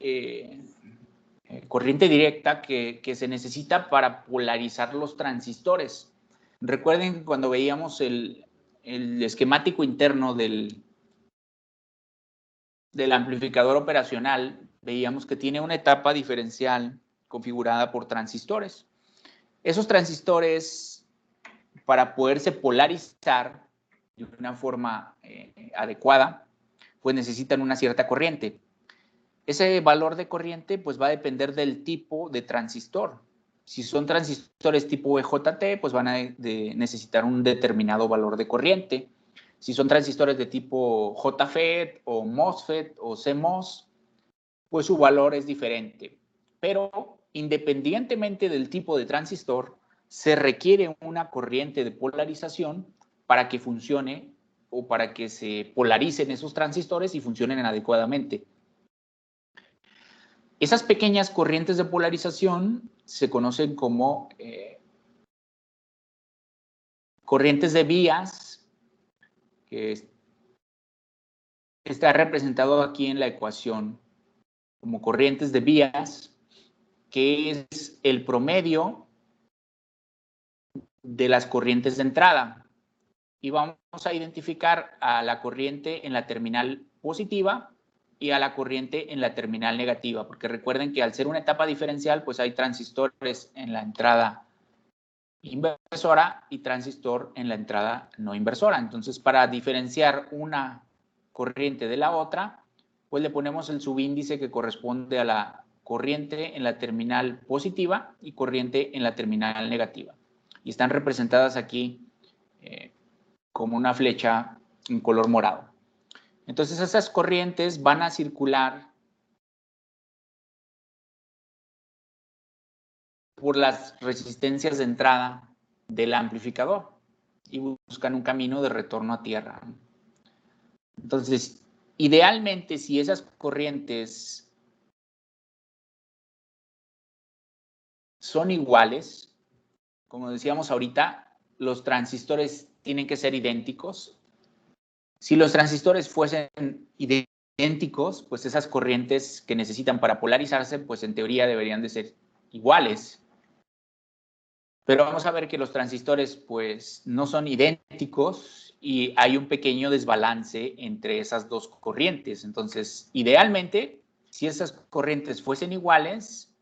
directa que se necesita para polarizar los transistores. Recuerden que cuando veíamos el esquemático interno del amplificador operacional, veíamos que tiene una etapa diferencial configurada por transistores. Esos transistores, para poderse polarizar de una forma adecuada, pues necesitan una cierta corriente. Ese valor de corriente pues va a depender del tipo de transistor. Si son transistores tipo EJT, pues van a necesitar un determinado valor de corriente. Si son transistores de tipo JFET o MOSFET o CMOS, pues su valor es diferente. Pero independientemente del tipo de transistor, se requiere una corriente de polarización para que funcione o para que se polaricen esos transistores y funcionen adecuadamente. Esas pequeñas corrientes de polarización se conocen como corrientes de vías, que está representado aquí en la ecuación como corrientes de vías, que es el promedio de las corrientes de entrada. Y vamos a identificar a la corriente en la terminal positiva y a la corriente en la terminal negativa, porque recuerden que al ser una etapa diferencial, pues hay transistores en la entrada inversora y transistor en la entrada no inversora. Entonces, para diferenciar una corriente de la otra, pues le ponemos el subíndice que corresponde a la corriente en la terminal positiva y corriente en la terminal negativa. Y están representadas aquí como una flecha en color morado. Entonces esas corrientes van a circular por las resistencias de entrada del amplificador y buscan un camino de retorno a tierra. Entonces, idealmente, si esas corrientes son iguales, como decíamos ahorita, los transistores tienen que ser idénticos. Si los transistores fuesen idénticos, pues esas corrientes que necesitan para polarizarse, pues en teoría deberían de ser iguales. Pero vamos a ver que los transistores pues no son idénticos y hay un pequeño desbalance entre esas dos corrientes. Entonces, idealmente, si esas corrientes fuesen iguales,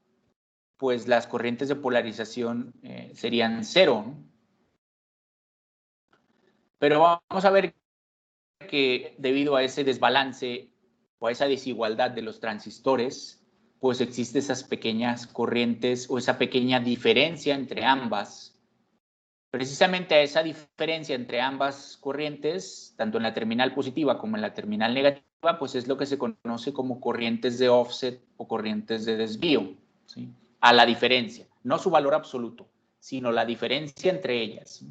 pues las corrientes de polarización serían cero, ¿no? Pero vamos a ver que debido a ese desbalance o a esa desigualdad de los transistores, pues existen esas pequeñas corrientes o esa pequeña diferencia entre ambas. Precisamente a esa diferencia entre ambas corrientes, tanto en la terminal positiva como en la terminal negativa, pues es lo que se conoce como corrientes de offset o corrientes de desvío, ¿sí? A la diferencia, no su valor absoluto, sino la diferencia entre ellas.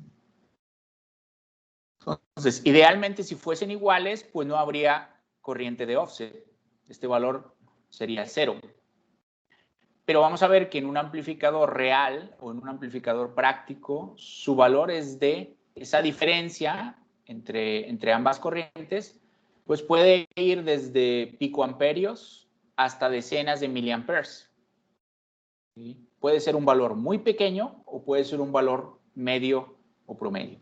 Entonces, idealmente, si fuesen iguales, pues no habría corriente de offset. Este valor sería cero. Pero vamos a ver que en un amplificador real o en un amplificador práctico, su valor es de esa diferencia entre ambas corrientes, pues puede ir desde picoamperios hasta decenas de miliamperes. ¿Sí? Puede ser un valor muy pequeño o puede ser un valor medio o promedio.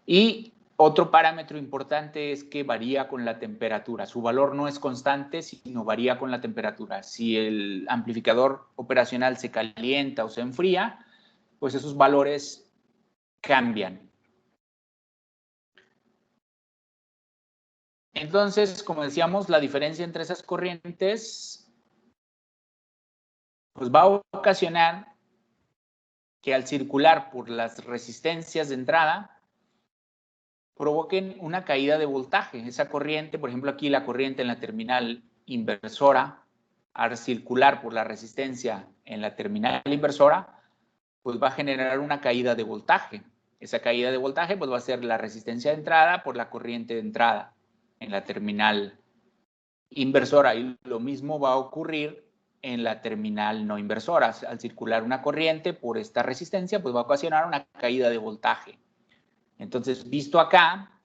Y otro parámetro importante es que varía con la temperatura. Su valor no es constante, sino varía con la temperatura. Si el amplificador operacional se calienta o se enfría, pues esos valores cambian. Entonces, como decíamos, la diferencia entre esas corrientes pues va a ocasionar que al circular por las resistencias de entrada, provoquen una caída de voltaje. Esa corriente, por ejemplo, aquí la corriente en la terminal inversora, al circular por la resistencia en la terminal inversora, pues va a generar una caída de voltaje. Esa caída de voltaje pues va a ser la resistencia de entrada por la corriente de entrada en la terminal inversora. Y lo mismo va a ocurrir en la terminal no inversora. Al circular una corriente por esta resistencia, pues va a ocasionar una caída de voltaje. Entonces, visto acá,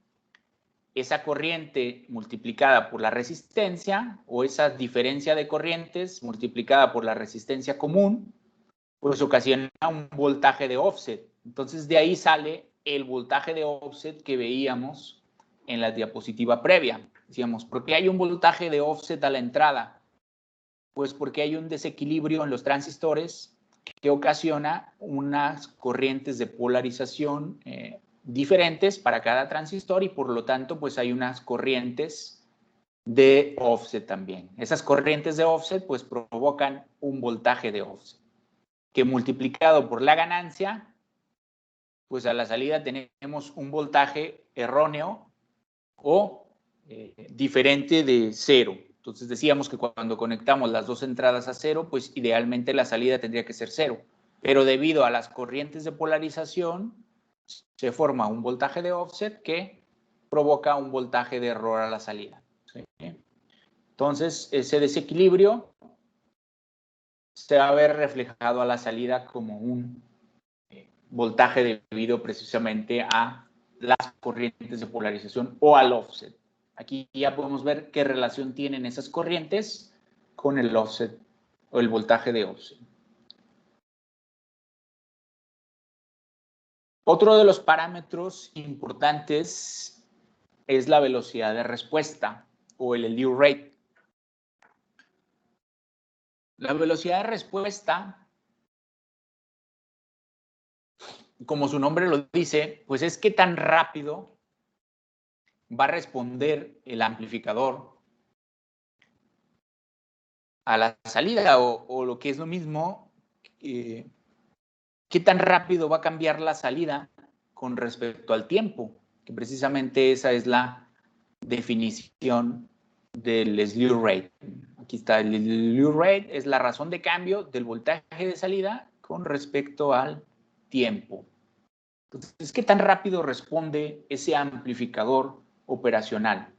esa corriente multiplicada por la resistencia o esa diferencia de corrientes multiplicada por la resistencia común, pues ocasiona un voltaje de offset. Entonces, de ahí sale el voltaje de offset que veíamos en la diapositiva previa. Decíamos, ¿por qué hay un voltaje de offset a la entrada? Pues porque hay un desequilibrio en los transistores que ocasiona unas corrientes de polarización diferentes para cada transistor y por lo tanto pues hay unas corrientes de offset también. Esas corrientes de offset pues provocan un voltaje de offset que multiplicado por la ganancia pues a la salida tenemos un voltaje erróneo o diferente de cero. Entonces decíamos que cuando conectamos las dos entradas a cero, pues idealmente la salida tendría que ser cero. Pero debido a las corrientes de polarización, se forma un voltaje de offset que provoca un voltaje de error a la salida. ¿Sí? Entonces, ese desequilibrio se va a ver reflejado a la salida como un voltaje debido precisamente a las corrientes de polarización o al offset. Aquí ya podemos ver qué relación tienen esas corrientes con el offset o el voltaje de offset. Otro de los parámetros importantes es la velocidad de respuesta o el slew rate. La velocidad de respuesta, como su nombre lo dice, pues es qué tan rápido va a responder el amplificador a la salida, o lo que es lo mismo, qué tan rápido va a cambiar la salida con respecto al tiempo, que precisamente esa es la definición del slew rate. Aquí está, el slew rate es la razón de cambio del voltaje de salida con respecto al tiempo. Entonces, ¿qué tan rápido responde ese amplificador operacional?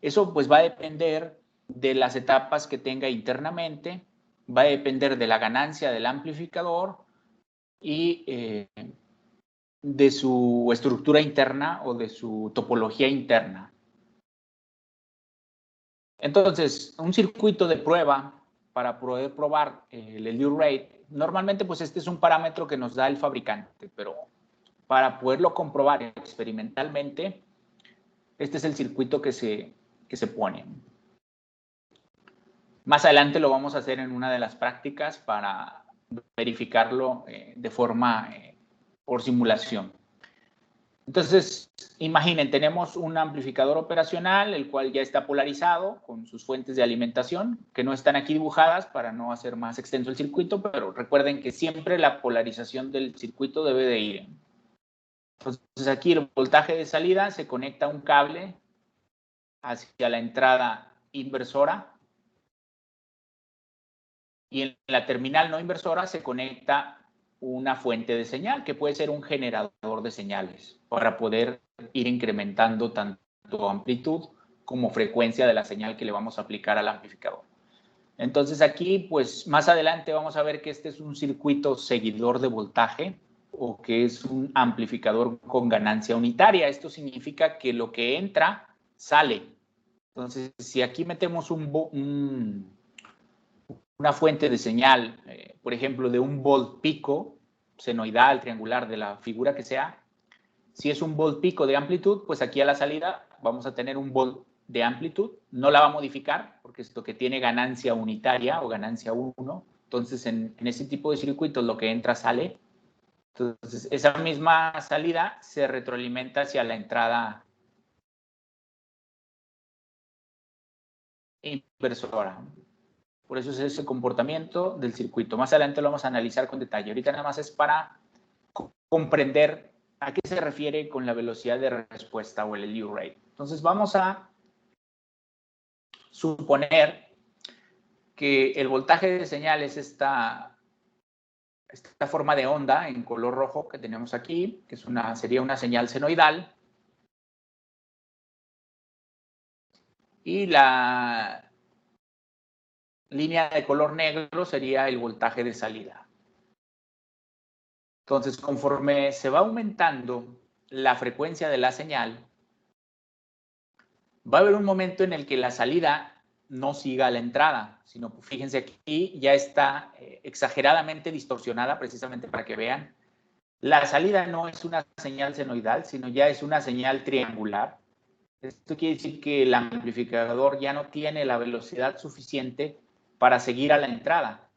Eso pues va a depender de las etapas que tenga internamente, va a depender de la ganancia del amplificador y de su estructura interna o de su topología interna. Entonces, un circuito de prueba para poder probar el slew rate, normalmente pues este es un parámetro que nos da el fabricante, pero para poderlo comprobar experimentalmente, este es el circuito que se pone. Más adelante lo vamos a hacer en una de las prácticas para verificarlo de forma por simulación. Entonces, imaginen, tenemos un amplificador operacional, el cual ya está polarizado con sus fuentes de alimentación, que no están aquí dibujadas para no hacer más extenso el circuito, pero recuerden que siempre la polarización del circuito debe de ir. Entonces, aquí el voltaje de salida se conecta a un cable hacia la entrada inversora y en la terminal no inversora se conecta una fuente de señal, que puede ser un generador de señales, para poder ir incrementando tanto amplitud como frecuencia de la señal que le vamos a aplicar al amplificador. Entonces aquí, pues más adelante vamos a ver que este es un circuito seguidor de voltaje o que es un amplificador con ganancia unitaria. Esto significa que lo que entra, sale. Entonces, si aquí metemos una fuente de señal, por ejemplo, de un volt pico, senoidal, triangular, de la figura que sea, si es un volt pico de amplitud, pues aquí a la salida vamos a tener un volt de amplitud, no la va a modificar, porque esto que tiene ganancia unitaria o ganancia 1, entonces en ese tipo de circuitos lo que entra sale, entonces esa misma salida se retroalimenta hacia la entrada inversora. Por eso es ese comportamiento del circuito. Más adelante lo vamos a analizar con detalle. Ahorita nada más es para comprender a qué se refiere con la velocidad de respuesta o el slew rate. Entonces vamos a suponer que el voltaje de señal es esta forma de onda en color rojo que tenemos aquí, que sería una señal senoidal. Y la línea de color negro sería el voltaje de salida. Entonces, conforme se va aumentando la frecuencia de la señal, va a haber un momento en el que la salida no siga a la entrada, sino fíjense aquí ya está exageradamente distorsionada, precisamente para que vean. La salida no es una señal senoidal, sino ya es una señal triangular. Esto quiere decir que el amplificador ya no tiene la velocidad suficiente para seguir a la entrada.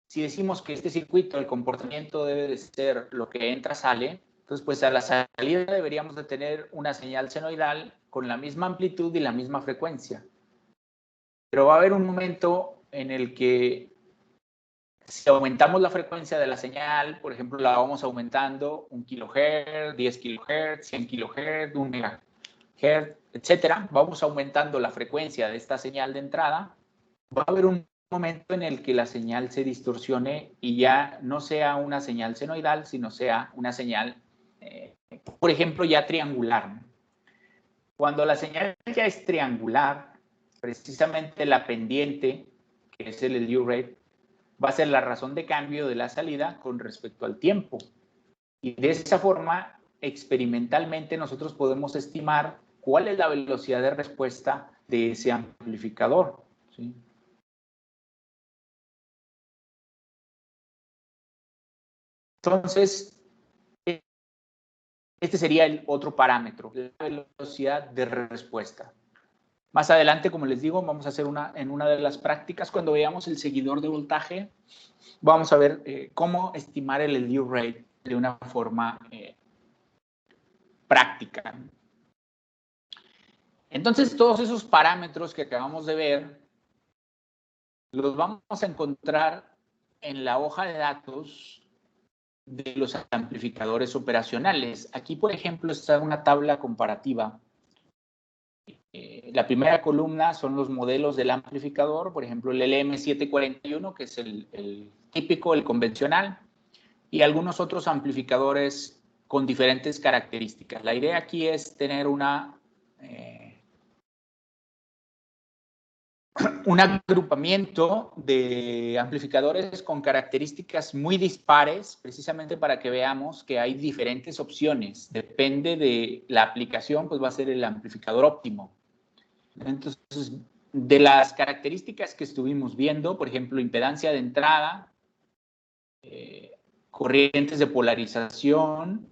Si decimos que este circuito, el comportamiento debe de ser lo que entra, sale, entonces pues a la salida deberíamos de tener una señal senoidal con la misma amplitud y la misma frecuencia. Pero va a haber un momento en el que si aumentamos la frecuencia de la señal, por ejemplo, la vamos aumentando 1 kHz, 10 kHz, 100 kHz, 1 MHz, etcétera, vamos aumentando la frecuencia de esta señal de entrada, va a haber un momento en el que la señal se distorsione y ya no sea una señal senoidal, sino sea una señal, por ejemplo, ya triangular. Cuando la señal ya es triangular, precisamente la pendiente, que es el slew rate, va a ser la razón de cambio de la salida con respecto al tiempo. Y de esa forma, experimentalmente, nosotros podemos estimar cuál es la velocidad de respuesta de ese amplificador, ¿sí? Entonces, este sería el otro parámetro, la velocidad de respuesta. Más adelante, como les digo, vamos a hacer en una de las prácticas, cuando veamos el seguidor de voltaje, vamos a ver cómo estimar el slew rate de una forma práctica. Entonces, todos esos parámetros que acabamos de ver los vamos a encontrar en la hoja de datos de los amplificadores operacionales. Aquí, por ejemplo, está una tabla comparativa. La primera columna son los modelos del amplificador, por ejemplo, el LM741, que es el típico, el convencional, y algunos otros amplificadores con diferentes características. La idea aquí es tener un agrupamiento de amplificadores con características muy dispares, precisamente para que veamos que hay diferentes opciones. Depende de la aplicación, pues va a ser el amplificador óptimo. Entonces, de las características que estuvimos viendo, por ejemplo, impedancia de entrada, corrientes de polarización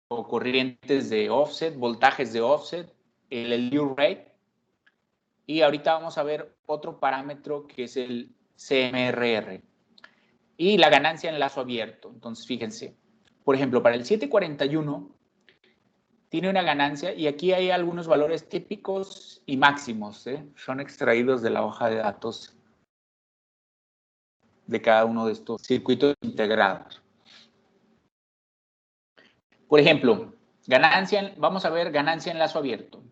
o corrientes de offset, voltajes de offset, el slew rate, y ahorita vamos a ver otro parámetro que es el CMRR y la ganancia en lazo abierto. Entonces, fíjense, por ejemplo, para el 741 tiene una ganancia y aquí hay algunos valores típicos y máximos, son extraídos de la hoja de datos de cada uno de estos circuitos integrados. Por ejemplo, ganancia, vamos a ver ganancia en lazo abierto.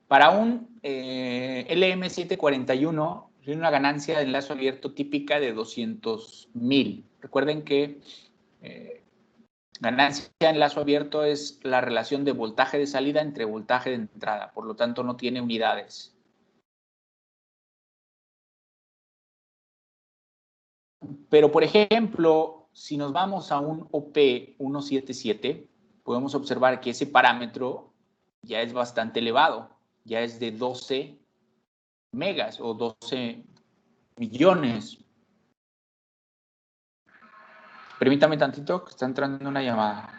Para un LM741 tiene una ganancia de lazo abierto típica de 200,000. Recuerden que ganancia en lazo abierto es la relación de voltaje de salida entre voltaje de entrada, por lo tanto no tiene unidades. Pero, por ejemplo, si nos vamos a un OP177, podemos observar que ese parámetro ya es bastante elevado, ya es de 12 megas o 12 millones. Permítame tantito, que está entrando una llamada.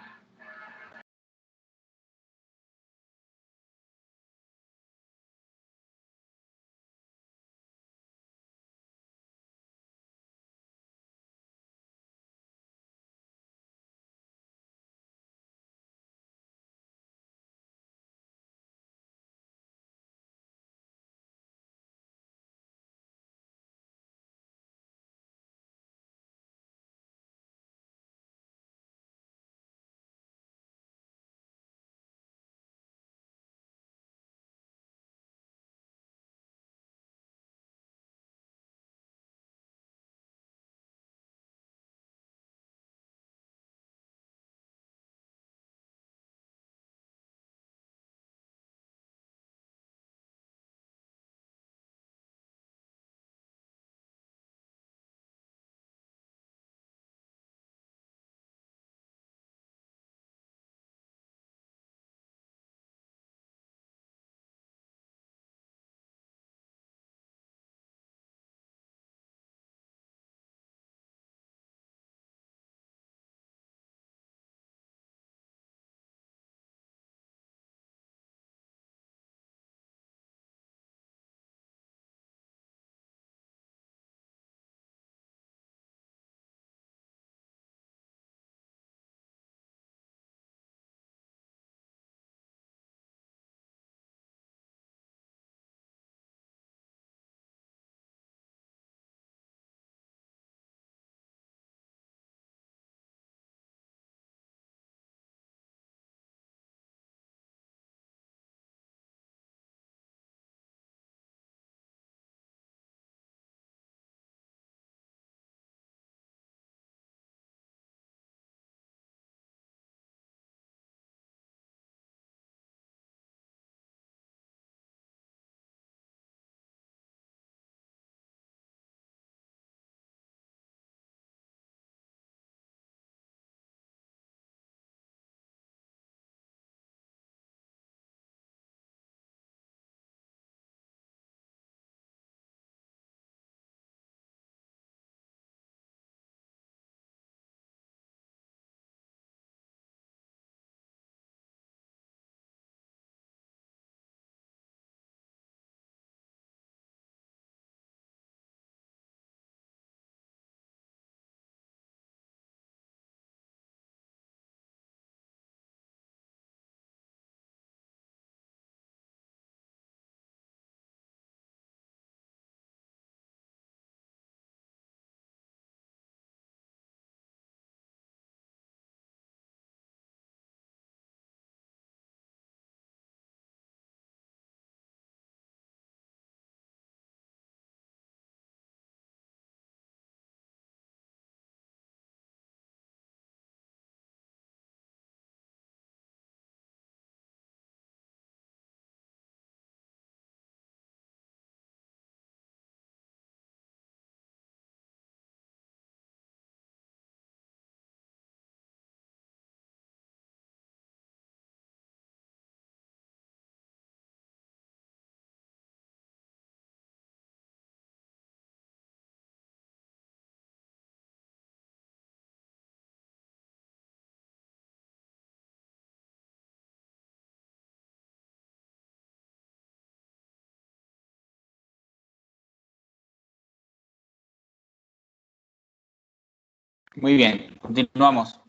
Muy bien, continuamos.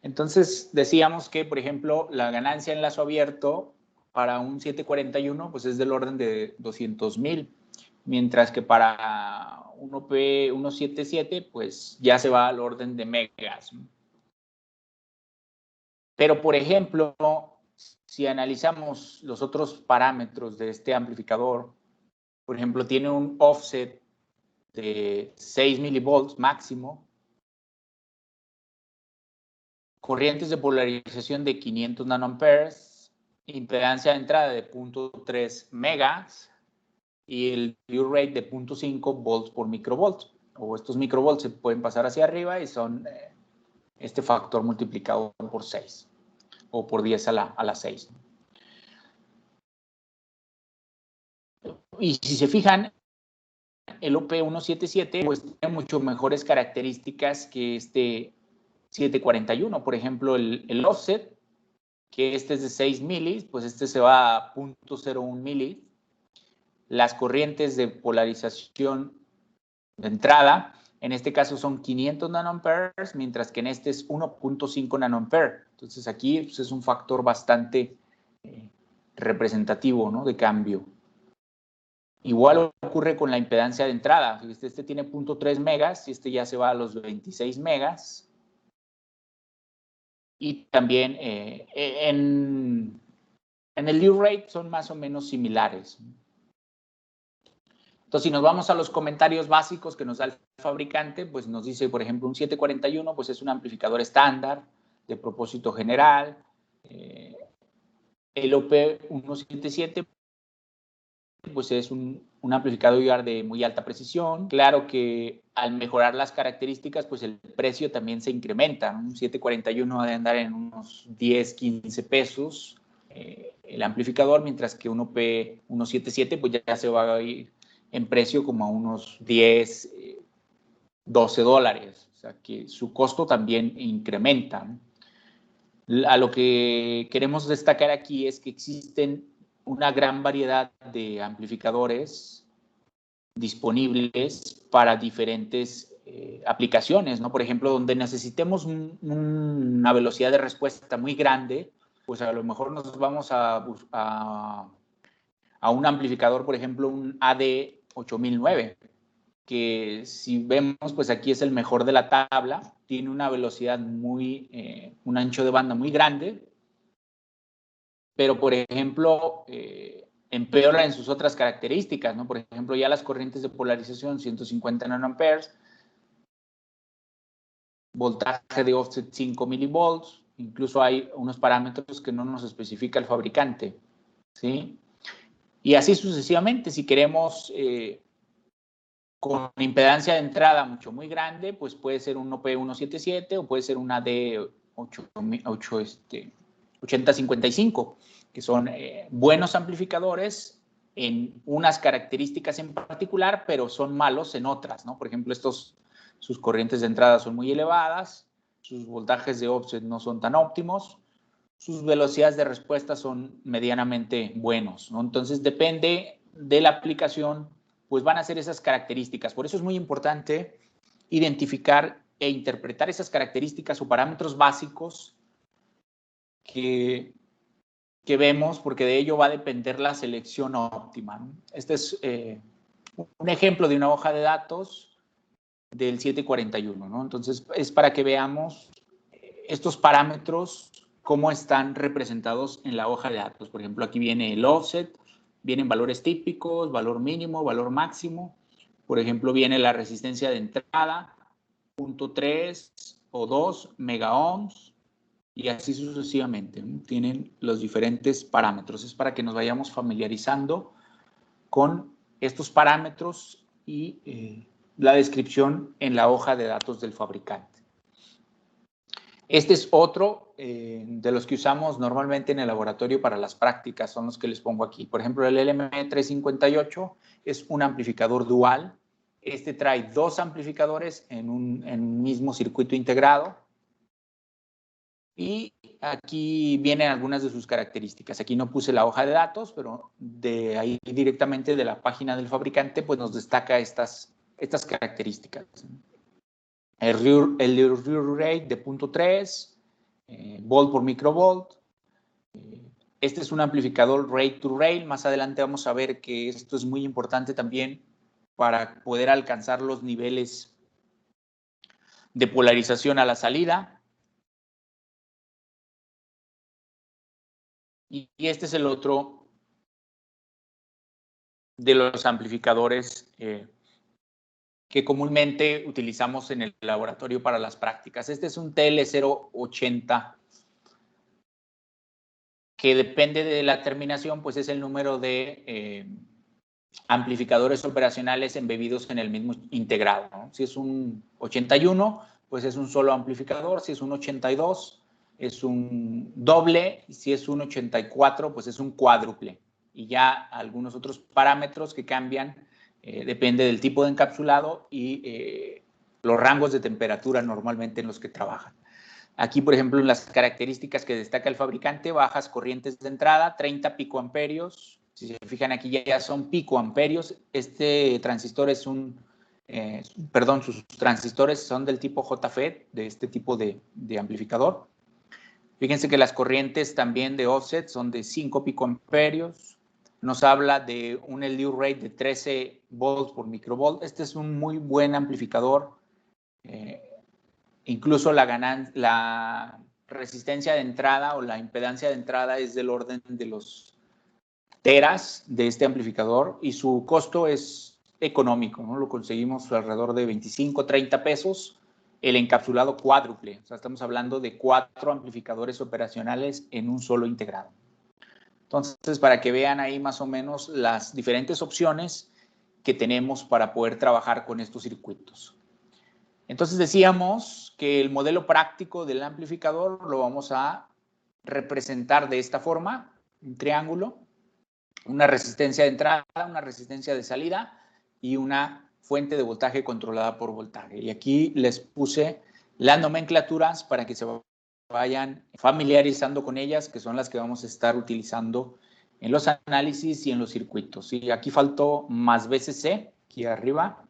Entonces, decíamos que, por ejemplo, la ganancia en lazo abierto para un 741 pues es del orden de 200,000, mientras que para un OP 177 pues ya se va al orden de megas. Pero, por ejemplo, si analizamos los otros parámetros de este amplificador, por ejemplo, tiene un offset de 6 milivolts máximo, corrientes de polarización de 500 nanoamperes, impedancia de entrada de 0.3 megas y el slew rate de 0.5 volts por microvolt. O estos microvolts se pueden pasar hacia arriba y son este factor multiplicado por 6 o por 10 a la 6. Y si se fijan, el OP177 pues tiene mucho mejores características que este 741. Por ejemplo, el offset, que este es de 6 milis, pues este se va a 0.01 milis. Las corrientes de polarización de entrada, en este caso son 500 nanoamperes, mientras que en este es 1.5 nanoamperes. Entonces aquí pues, es un factor bastante representativo, ¿no?, de cambio. Igual ocurre con la impedancia de entrada. Este tiene 0.3 megas y este ya se va a los 26 megas. Y también en el slew rate son más o menos similares. Entonces, si nos vamos a los comentarios básicos que nos da el fabricante, pues nos dice, por ejemplo, un 741, pues es un amplificador estándar de propósito general. El OP177, pues es un amplificador de muy alta precisión. Claro que al mejorar las características, pues el precio también se incrementa. Un 741 debe andar en unos 10, 15 pesos el amplificador, mientras que un OP177 pues ya se va a ir en precio como a unos 10, 12 dólares. O sea que su costo también incrementa. A lo que queremos destacar aquí es que existen una gran variedad de amplificadores disponibles para diferentes aplicaciones, ¿no? Por ejemplo, donde necesitemos una velocidad de respuesta muy grande, pues a lo mejor nos vamos a un amplificador, por ejemplo, un AD8009, que si vemos, pues aquí es el mejor de la tabla, tiene una velocidad un ancho de banda muy grande, pero por ejemplo, empeora en sus otras características, ¿no? Por ejemplo, ya las corrientes de polarización 150 nanoamperes, voltaje de offset 5 milivolts, incluso hay unos parámetros que no nos especifica el fabricante, ¿sí? Y así sucesivamente, si queremos con impedancia de entrada mucho muy grande, pues puede ser un OP177 o puede ser una D8055, que son buenos amplificadores en unas características en particular, pero son malos en otras, ¿no? Por ejemplo, sus corrientes de entrada son muy elevadas, sus voltajes de offset no son tan óptimos, sus velocidades de respuesta son medianamente buenos, ¿no? Entonces, depende de la aplicación, pues van a ser esas características. Por eso es muy importante identificar e interpretar esas características o parámetros básicos que vemos, porque de ello va a depender la selección óptima, ¿no? Este es un ejemplo de una hoja de datos del 741, ¿no? Entonces, es para que veamos estos parámetros, cómo están representados en la hoja de datos. Por ejemplo, aquí viene el offset, vienen valores típicos, valor mínimo, valor máximo. Por ejemplo, viene la resistencia de entrada, 0.3 o 2 megaohms, y así sucesivamente, ¿no? Tienen los diferentes parámetros. Es para que nos vayamos familiarizando con estos parámetros y la descripción en la hoja de datos del fabricante. Este es otro de los que usamos normalmente en el laboratorio para las prácticas, son los que les pongo aquí. Por ejemplo, el LM358 es un amplificador dual. Este trae dos amplificadores en un mismo circuito integrado. Y aquí vienen algunas de sus características. Aquí no puse la hoja de datos, pero de ahí directamente de la página del fabricante, pues nos destaca estas características. el real rate de 0.3, volt por microvolt. Este es un amplificador rate to rail. Más adelante vamos a ver que esto es muy importante también para poder alcanzar los niveles de polarización a la salida. Y este es el otro de los amplificadores que comúnmente utilizamos en el laboratorio para las prácticas. Este es un TL080 que depende de la terminación, pues es el número de amplificadores operacionales embebidos en el mismo integrado, ¿no? Si es un 81, pues es un solo amplificador. Si es un 82, es un doble. Si es un 84, pues es un cuádruple. Y ya algunos otros parámetros que cambian, depende del tipo de encapsulado y los rangos de temperatura normalmente en los que trabajan. Aquí, por ejemplo, en las características que destaca el fabricante, bajas corrientes de entrada, 30 picoamperios. Si se fijan aquí ya son picoamperios. Este transistor es sus transistores son del tipo JFET, de este tipo de amplificador. Fíjense que las corrientes también de offset son de 5 picoamperios. Nos habla de un LDU rate de 13 volts por microvolt. Este es un muy buen amplificador. Incluso la resistencia de entrada o la impedancia de entrada es del orden de los teras de este amplificador y su costo es económico, ¿no? Lo conseguimos alrededor de 25, 30 pesos, el encapsulado cuádruple. O sea, estamos hablando de 4 amplificadores operacionales en un solo integrado. Entonces, para que vean ahí más o menos las diferentes opciones que tenemos para poder trabajar con estos circuitos. Entonces decíamos que el modelo práctico del amplificador lo vamos a representar de esta forma, un triángulo, una resistencia de entrada, una resistencia de salida y una fuente de voltaje controlada por voltaje. Y aquí les puse las nomenclaturas para que se vayan familiarizando con ellas, que son las que vamos a estar utilizando en los análisis y en los circuitos. Y aquí faltó más VCC, aquí arriba.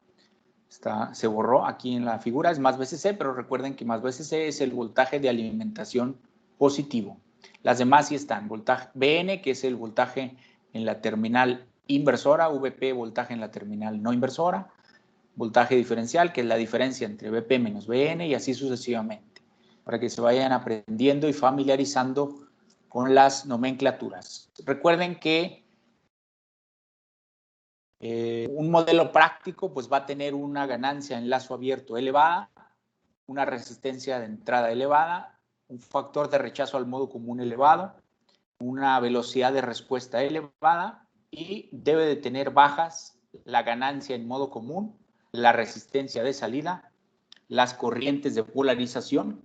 Se borró aquí en la figura, es más VCC, pero recuerden que más VCC es el voltaje de alimentación positivo. Las demás sí están, voltaje VN, que es el voltaje en la terminal inversora, VP, voltaje en la terminal no inversora, voltaje diferencial, que es la diferencia entre VP menos VN, y así sucesivamente, para que se vayan aprendiendo y familiarizando con las nomenclaturas. Recuerden que un modelo práctico pues va a tener una ganancia en lazo abierto elevada, una resistencia de entrada elevada, un factor de rechazo al modo común elevado, una velocidad de respuesta elevada y debe de tener bajas la ganancia en modo común, la resistencia de salida, las corrientes de polarización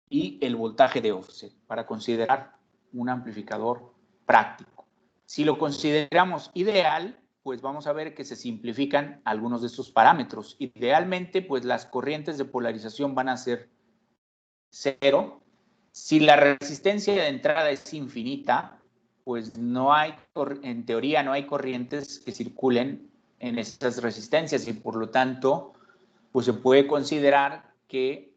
y el voltaje de offset para considerar un amplificador práctico. Si lo consideramos ideal, pues vamos a ver que se simplifican algunos de estos parámetros. Idealmente, pues las corrientes de polarización van a ser 0. Si la resistencia de entrada es infinita, pues no hay, en teoría no hay corrientes que circulen en estas resistencias y por lo tanto, pues se puede considerar que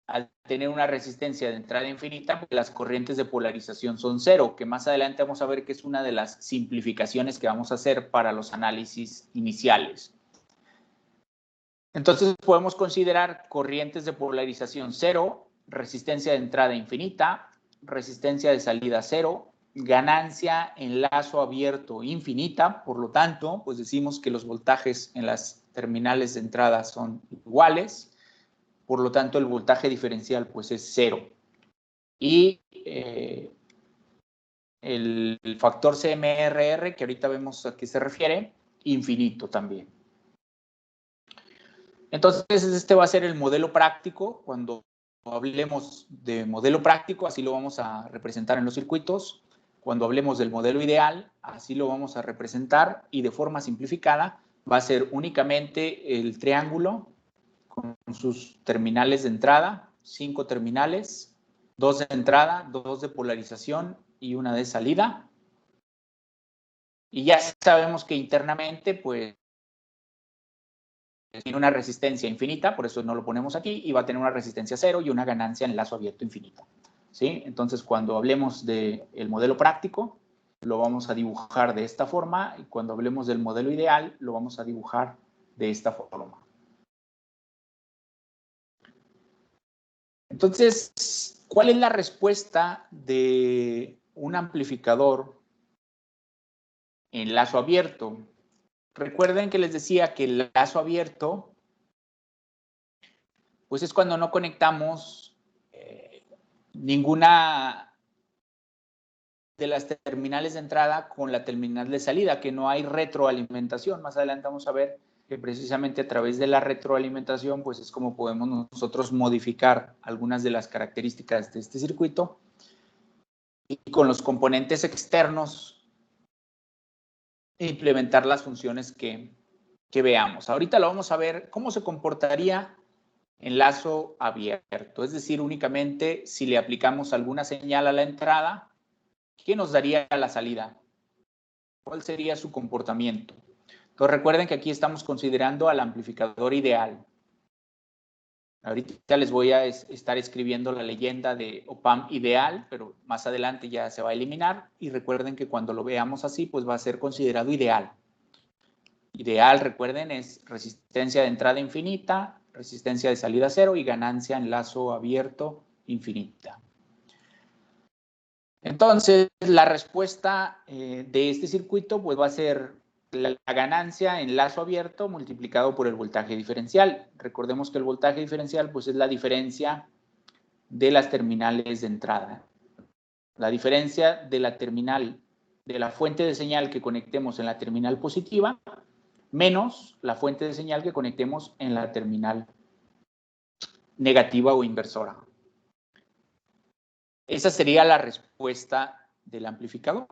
al tener una resistencia de entrada infinita, pues las corrientes de polarización son 0, que más adelante vamos a ver que es una de las simplificaciones que vamos a hacer para los análisis iniciales. Entonces podemos considerar corrientes de polarización 0, resistencia de entrada infinita, resistencia de salida 0, ganancia en lazo abierto infinita, por lo tanto, pues decimos que los voltajes en las terminales de entrada son iguales. Por lo tanto, el voltaje diferencial pues es 0. Y el factor CMRR, que ahorita vemos a qué se refiere, infinito también. Entonces, este va a ser el modelo práctico. Cuando hablemos de modelo práctico, así lo vamos a representar en los circuitos. Cuando hablemos del modelo ideal, así lo vamos a representar y de forma simplificada va a ser únicamente el triángulo con sus terminales de entrada, 5 terminales, 2 de entrada, 2 de polarización y 1 de salida. Y ya sabemos que internamente, pues, tiene una resistencia infinita, por eso no lo ponemos aquí, y va a tener una resistencia cero y una ganancia en lazo abierto infinita. ¿Sí? Entonces, cuando hablemos del modelo práctico, lo vamos a dibujar de esta forma, y cuando hablemos del modelo ideal, lo vamos a dibujar de esta forma. Entonces, ¿cuál es la respuesta de un amplificador en lazo abierto? Recuerden que les decía que el lazo abierto, pues es cuando no conectamos ninguna de las terminales de entrada con la terminal de salida, que no hay retroalimentación. Más adelante vamos a ver que precisamente a través de la retroalimentación, pues es como podemos nosotros modificar algunas de las características de este circuito y con los componentes externos implementar las funciones que veamos. Ahorita lo vamos a ver cómo se comportaría en lazo abierto, es decir, únicamente si le aplicamos alguna señal a la entrada, ¿qué nos daría la salida? ¿Cuál sería su comportamiento? Entonces recuerden que aquí estamos considerando al amplificador ideal. Ahorita les voy a estar escribiendo la leyenda de op-amp ideal, pero más adelante ya se va a eliminar. Y recuerden que cuando lo veamos así, pues va a ser considerado ideal. Ideal, recuerden, es resistencia de entrada infinita, resistencia de salida cero y ganancia en lazo abierto infinita. Entonces, la respuesta de este circuito pues va a ser la ganancia en lazo abierto multiplicado por el voltaje diferencial. Recordemos que el voltaje diferencial pues es la diferencia de las terminales de entrada. La diferencia de la terminal, de la fuente de señal que conectemos en la terminal positiva, menos la fuente de señal que conectemos en la terminal negativa o inversora. Esa sería la respuesta del amplificador.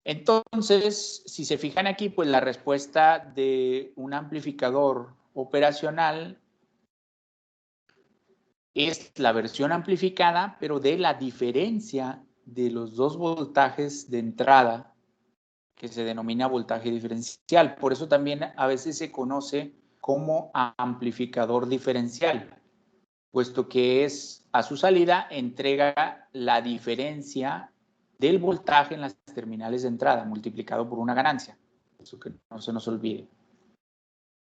Entonces, si se fijan aquí, pues la respuesta de un amplificador operacional es la versión amplificada, pero de la diferencia de los dos voltajes de entrada, que se denomina voltaje diferencial. Por eso también a veces se conoce como amplificador diferencial, puesto que es a su salida entrega la diferencia del voltaje en las terminales de entrada multiplicado por una ganancia. Eso que no se nos olvide.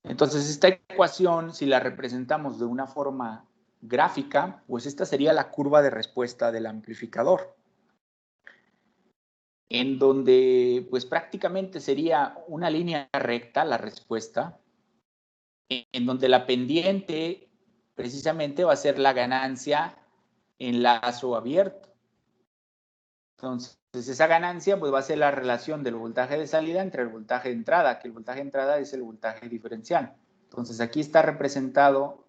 Entonces, esta ecuación, si la representamos de una forma gráfica, pues esta sería la curva de respuesta del amplificador, en donde pues prácticamente sería una línea recta la respuesta, en donde la pendiente precisamente va a ser la ganancia en lazo abierto. Entonces, esa ganancia pues va a ser la relación del voltaje de salida entre el voltaje de entrada, que el voltaje de entrada es el voltaje diferencial. Entonces, aquí está representado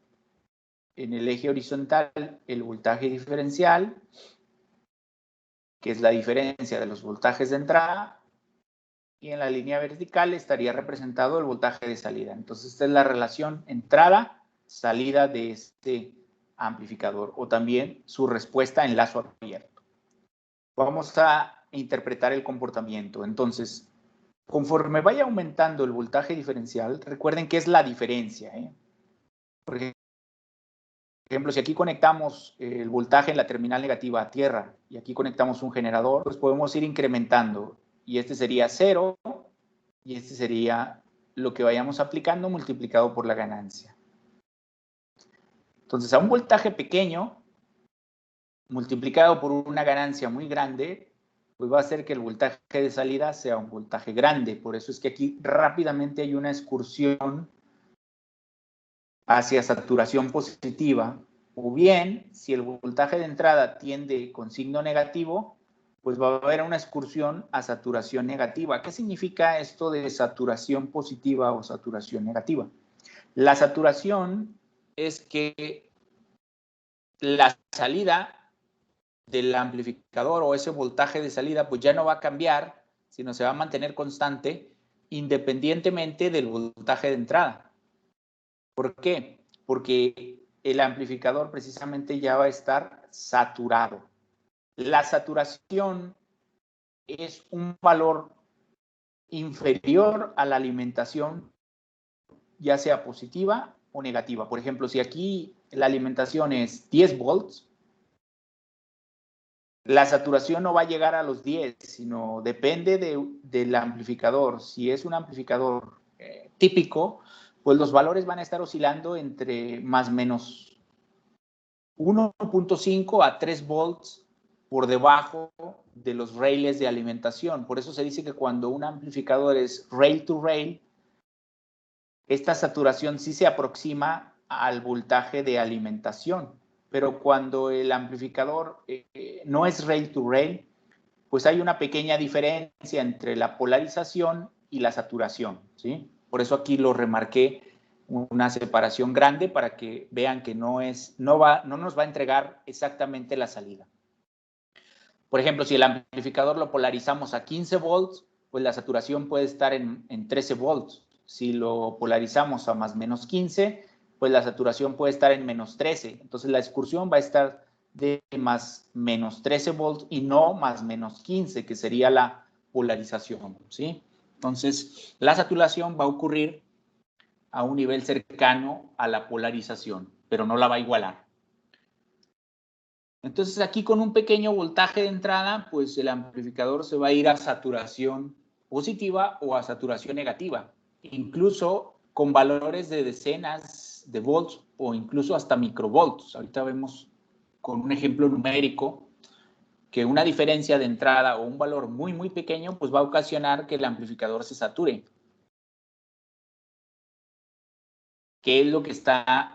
en el eje horizontal el voltaje diferencial, que es la diferencia de los voltajes de entrada, y en la línea vertical estaría representado el voltaje de salida. Entonces, esta es la relación entrada-salida de este amplificador, o también su respuesta en lazo abierto. Vamos a interpretar el comportamiento. Entonces, conforme vaya aumentando el voltaje diferencial, recuerden que es la diferencia. Por ejemplo, si aquí conectamos el voltaje en la terminal negativa a tierra y aquí conectamos un generador, pues podemos ir incrementando. Y este sería 0 y este sería lo que vayamos aplicando multiplicado por la ganancia. Entonces, a un voltaje pequeño multiplicado por una ganancia muy grande, pues va a hacer que el voltaje de salida sea un voltaje grande. Por eso es que aquí rápidamente hay una excursión hacia saturación positiva. O bien, si el voltaje de entrada tiende con signo negativo, pues va a haber una excursión a saturación negativa. ¿Qué significa esto de saturación positiva o saturación negativa? La saturación es que la salida del amplificador o ese voltaje de salida pues ya no va a cambiar, sino se va a mantener constante independientemente del voltaje de entrada. ¿Por qué? Porque el amplificador precisamente ya va a estar saturado. La saturación es un valor inferior a la alimentación, ya sea positiva o negativa. Por ejemplo, si aquí la alimentación es 10 volts, la saturación no va a llegar a los 10, sino depende del amplificador. Si es un amplificador típico, pues los valores van a estar oscilando entre más o menos 1.5 a 3 volts por debajo de los raíles de alimentación. Por eso se dice que cuando un amplificador es rail to rail, esta saturación sí se aproxima al voltaje de alimentación. Pero cuando el amplificador no es rail to rail, pues hay una pequeña diferencia entre la polarización y la saturación, ¿sí? Por eso aquí lo remarqué, una separación grande para que vean que no nos va a entregar exactamente la salida. Por ejemplo, si el amplificador lo polarizamos a 15 volts, pues la saturación puede estar en 13 volts. Si lo polarizamos a más menos 15, pues la saturación puede estar en menos 13. Entonces la excursión va a estar de más menos 13 volts y no más menos 15, que sería la polarización, ¿sí? Entonces la saturación va a ocurrir a un nivel cercano a la polarización, pero no la va a igualar. Entonces aquí con un pequeño voltaje de entrada, pues el amplificador se va a ir a saturación positiva o a saturación negativa, incluso con valores de decenas de volts o incluso hasta microvolts. Ahorita vemos con un ejemplo numérico que una diferencia de entrada o un valor muy, muy pequeño, pues va a ocasionar que el amplificador se sature. ¿Qué es lo que está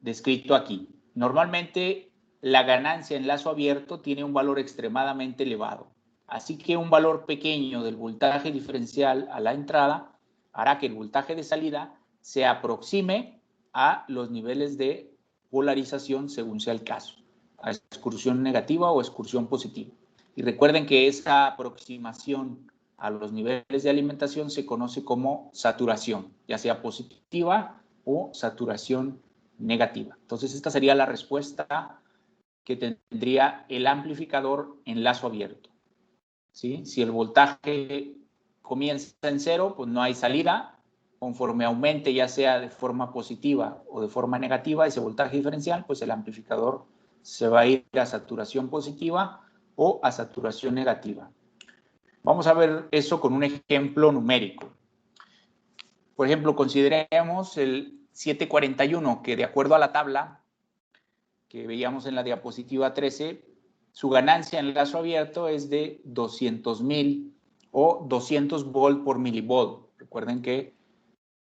descrito aquí? Normalmente la ganancia en lazo abierto tiene un valor extremadamente elevado. Así que un valor pequeño del voltaje diferencial a la entrada hará que el voltaje de salida se aproxime a los niveles de polarización según sea el caso, a excursión negativa o excursión positiva. Y recuerden que esa aproximación a los niveles de alimentación se conoce como saturación, ya sea positiva o saturación negativa. Entonces, esta sería la respuesta que tendría el amplificador en lazo abierto, ¿sí? Si el voltaje comienza en 0, pues no hay salida. Conforme aumente, ya sea de forma positiva o de forma negativa, ese voltaje diferencial, pues el amplificador se va a ir a saturación positiva o a saturación negativa. Vamos a ver eso con un ejemplo numérico. Por ejemplo, consideremos el 741, que de acuerdo a la tabla que veíamos en la diapositiva 13, su ganancia en el lazo abierto es de 200,000 o 200 volt por milivolt. Recuerden que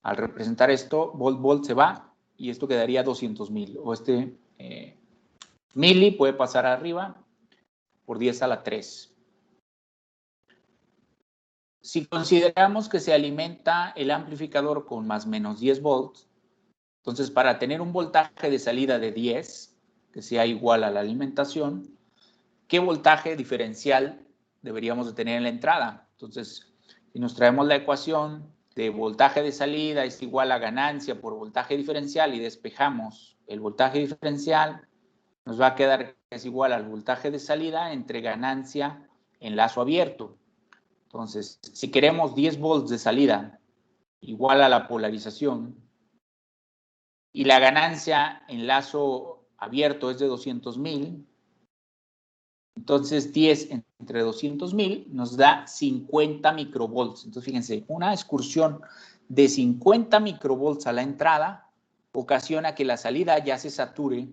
al representar esto, volt se va y esto quedaría 200,000. O mili puede pasar arriba por 10 a la 3. Si consideramos que se alimenta el amplificador con más o menos 10 volts, entonces para tener un voltaje de salida de 10, que sea igual a la alimentación, ¿qué voltaje diferencial deberíamos de tener en la entrada? Entonces, si nos traemos la ecuación de voltaje de salida es igual a ganancia por voltaje diferencial y despejamos el voltaje diferencial, nos va a quedar que es igual al voltaje de salida entre ganancia en lazo abierto. Entonces, si queremos 10 volts de salida igual a la polarización y la ganancia en lazo abierto es de 200,000, entonces 10 entre 200,000 nos da 50 microvolts. Entonces, fíjense, una excursión de 50 microvolts a la entrada ocasiona que la salida ya se sature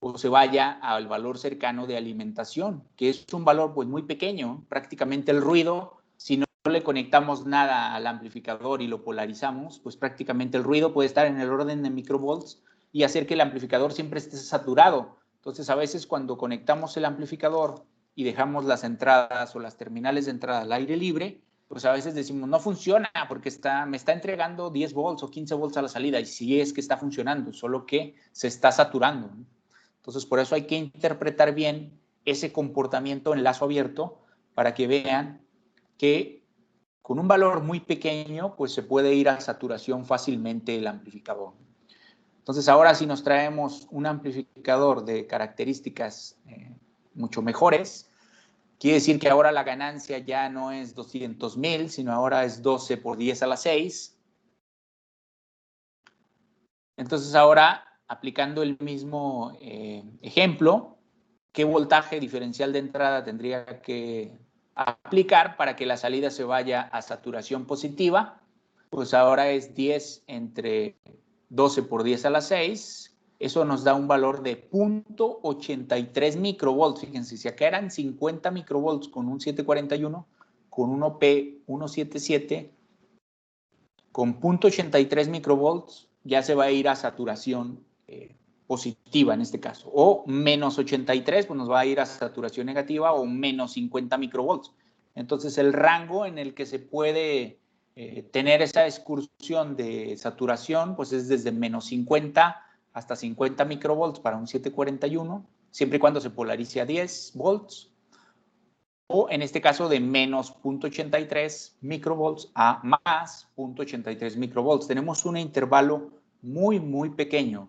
o se vaya al valor cercano de alimentación, que es un valor pues muy pequeño. Prácticamente el ruido, si no le conectamos nada al amplificador y lo polarizamos, pues prácticamente el ruido puede estar en el orden de microvolts y hacer que el amplificador siempre esté saturado. Entonces, a veces cuando conectamos el amplificador y dejamos las entradas o las terminales de entrada al aire libre, pues a veces decimos, no funciona porque me está entregando 10 volts o 15 volts a la salida, y sí es que está funcionando, solo que se está saturando. Entonces, por eso hay que interpretar bien ese comportamiento en lazo abierto para que vean que con un valor muy pequeño, pues se puede ir a saturación fácilmente el amplificador. Entonces, ahora si nos traemos un amplificador de características mucho mejores, Quiere decir que ahora la ganancia ya no es 200,000, sino ahora es 12 por 10 a la 6. Entonces ahora, aplicando el mismo ejemplo, ¿qué voltaje diferencial de entrada tendría que aplicar para que la salida se vaya a saturación positiva? Pues ahora es 10 entre 12 por 10 a la 6. Eso nos da un valor de 0.83 microvolts. Fíjense, si acá eran 50 microvolts con un 741, con un OP177, con 0.83 microvolts ya se va a ir a saturación positiva en este caso. O menos 83, pues nos va a ir a saturación negativa, o menos 50 microvolts. Entonces, el rango en el que se puede tener esa excursión de saturación, pues es desde menos 50 hasta 50 microvolts para un 741, siempre y cuando se polarice a 10 volts, o en este caso de menos 0.83 microvolts a más 0.83 microvolts. Tenemos un intervalo muy, muy pequeño.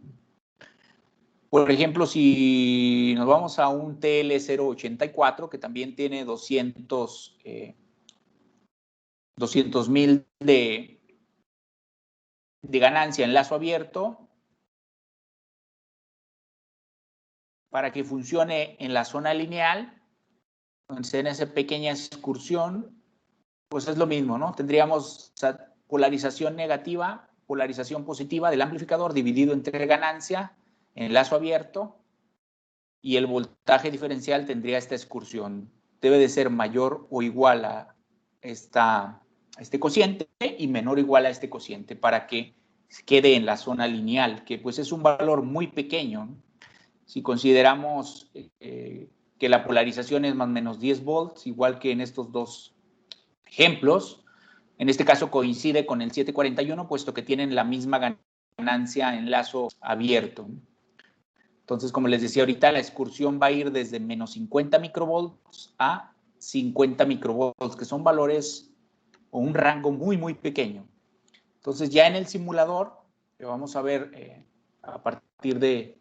Por ejemplo, si nos vamos a un TL084, que también tiene 200,000 de ganancia en lazo abierto, para que funcione en la zona lineal, en esa pequeña excursión, pues es lo mismo, ¿no? Tendríamos polarización negativa, polarización positiva del amplificador dividido entre ganancia en lazo abierto, y el voltaje diferencial tendría esta excursión. Debe de ser mayor o igual a este cociente y menor o igual a este cociente para que quede en la zona lineal, que pues es un valor muy pequeño, ¿no? Si consideramos que la polarización es más o menos 10 volts, igual que en estos dos ejemplos, en este caso coincide con el 741, puesto que tienen la misma ganancia en lazo abierto. Entonces, como les decía ahorita, la excursión va a ir desde menos 50 microvolts a 50 microvolts, que son valores o un rango muy, muy pequeño. Entonces, ya en el simulador, que vamos a ver a partir de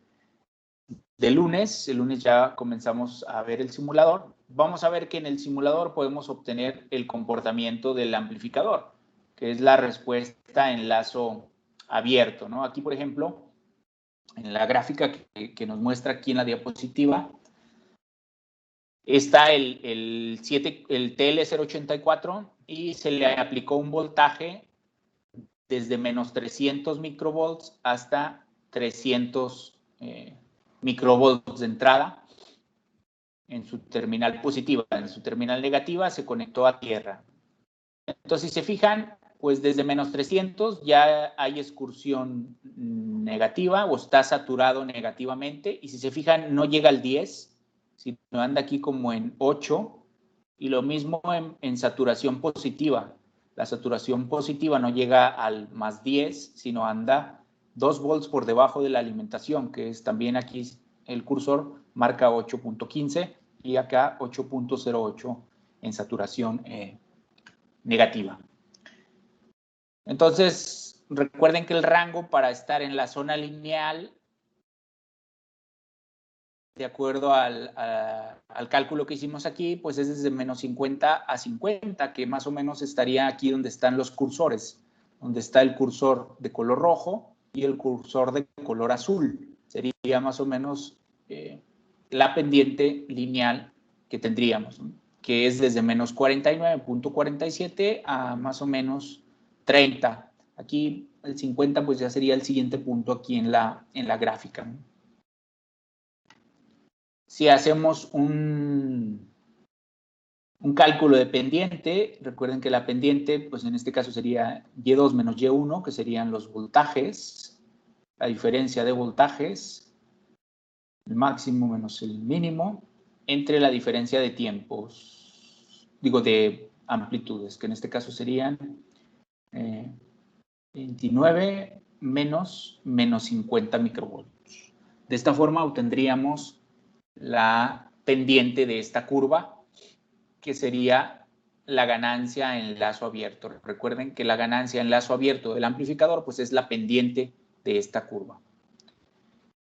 lunes, el lunes ya comenzamos a ver el simulador, vamos a ver que en el simulador podemos obtener el comportamiento del amplificador, que es la respuesta en lazo abierto, ¿no? Aquí, por ejemplo, en la gráfica que nos muestra aquí en la diapositiva, está el TL084 y se le aplicó un voltaje desde menos 300 microvolts hasta 300 microvolts de entrada en su terminal positiva. En su terminal negativa se conectó a tierra. Entonces, si se fijan, pues desde menos 300 ya hay excursión negativa o está saturado negativamente. Y si se fijan, no llega al 10, sino anda aquí como en 8. Y lo mismo en saturación positiva. La saturación positiva no llega al más 10, sino anda 2 volts por debajo de la alimentación, que es también aquí el cursor marca 8.15 y acá 8.08 en saturación negativa. Entonces, recuerden que el rango para estar en la zona lineal, de acuerdo al cálculo que hicimos aquí, pues es desde menos 50 a 50, que más o menos estaría aquí donde están los cursores, donde está el cursor de color rojo y el cursor de color azul. Sería más o menos la pendiente lineal que tendríamos, ¿no? Que es desde menos 49.47 a más o menos 30. Aquí el 50 pues ya sería el siguiente punto aquí en la gráfica, ¿no? Si hacemos un cálculo de pendiente, recuerden que la pendiente, pues en este caso sería Y2 menos Y1, que serían los voltajes, la diferencia de voltajes, el máximo menos el mínimo, entre la diferencia de tiempos, digo de amplitudes, que en este caso serían 29 menos 50 microvolts. De esta forma obtendríamos la pendiente de esta curva, que sería la ganancia en lazo abierto. Recuerden que la ganancia en lazo abierto del amplificador pues es la pendiente de esta curva.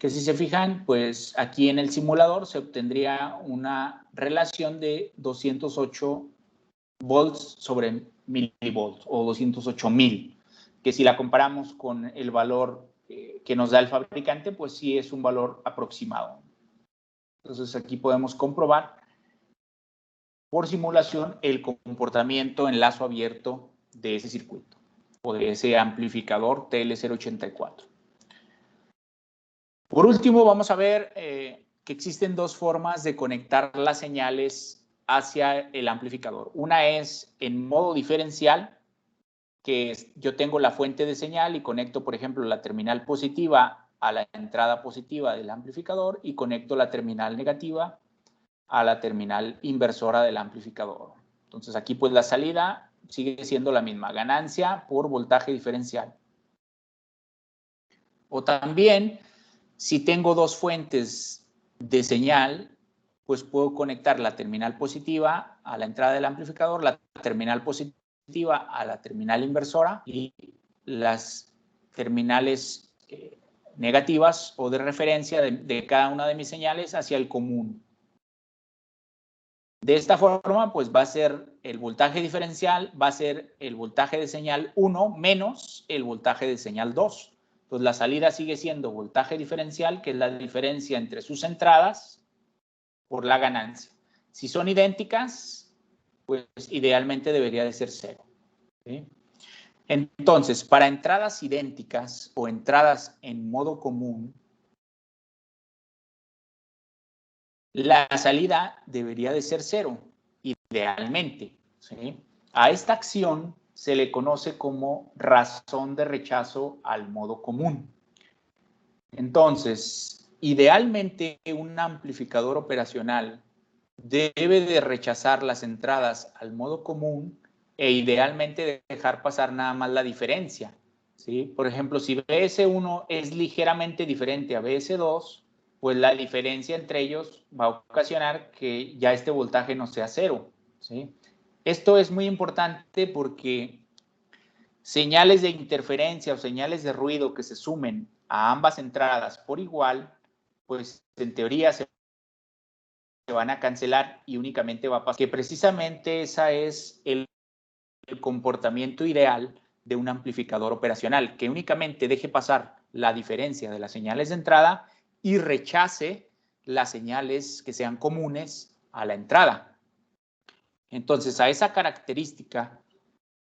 que si se fijan, pues aquí en el simulador se obtendría una relación de 208 volts sobre milivolts o 208,000, que si la comparamos con el valor que nos da el fabricante, pues sí es un valor aproximado. Entonces aquí podemos comprobar por simulación el comportamiento en lazo abierto de ese circuito o de ese amplificador TL084. Por último, vamos a ver que existen dos formas de conectar las señales hacia el amplificador. Una es en modo diferencial, que yo tengo la fuente de señal y conecto, por ejemplo, la terminal positiva a la entrada positiva del amplificador y conecto la terminal negativa a la terminal inversora del amplificador. Entonces aquí pues la salida sigue siendo la misma, ganancia por voltaje diferencial. O también, si tengo dos fuentes de señal, pues puedo conectar la terminal positiva a la entrada del amplificador, la terminal positiva a la terminal inversora y las terminales negativas o de referencia de cada una de mis señales hacia el común. De esta forma, pues va a ser el voltaje diferencial, va a ser el voltaje de señal 1 menos el voltaje de señal 2. Entonces, la salida sigue siendo voltaje diferencial, que es la diferencia entre sus entradas por la ganancia. Si son idénticas, pues idealmente debería de ser 0. ¿Sí? Entonces, para entradas idénticas o entradas en modo común, la salida debería de ser 0, idealmente. ¿Sí? A esta acción se le conoce como razón de rechazo al modo común. Entonces, idealmente un amplificador operacional debe de rechazar las entradas al modo común e idealmente dejar pasar nada más la diferencia. ¿Sí? Por ejemplo, si BS1 es ligeramente diferente a BS2, pues la diferencia entre ellos va a ocasionar que ya este voltaje no sea 0. ¿Sí? Esto es muy importante porque señales de interferencia o señales de ruido que se sumen a ambas entradas por igual, pues en teoría se van a cancelar y únicamente va a pasar. Que precisamente ese es el comportamiento ideal de un amplificador operacional, que únicamente deje pasar la diferencia de las señales de entrada y rechace las señales que sean comunes a la entrada. Entonces, a esa característica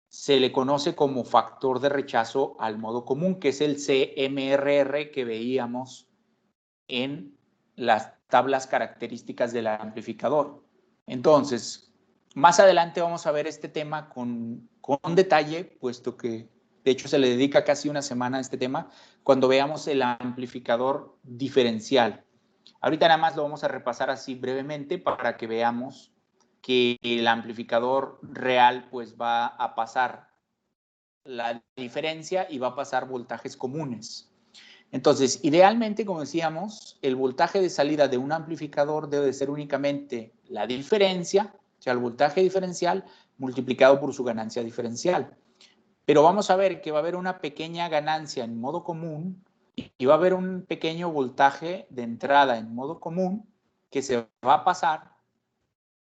se le conoce como factor de rechazo al modo común, que es el CMRR que veíamos en las tablas características del amplificador. Entonces, más adelante vamos a ver este tema con detalle, puesto que de hecho se le dedica casi una semana a este tema, cuando veamos el amplificador diferencial. Ahorita nada más lo vamos a repasar así brevemente para que veamos que el amplificador real pues va a pasar la diferencia y va a pasar voltajes comunes. Entonces, idealmente, como decíamos, el voltaje de salida de un amplificador debe de ser únicamente la diferencia, o sea, el voltaje diferencial multiplicado por su ganancia diferencial. Pero vamos a ver que va a haber una pequeña ganancia en modo común y va a haber un pequeño voltaje de entrada en modo común que se va a pasar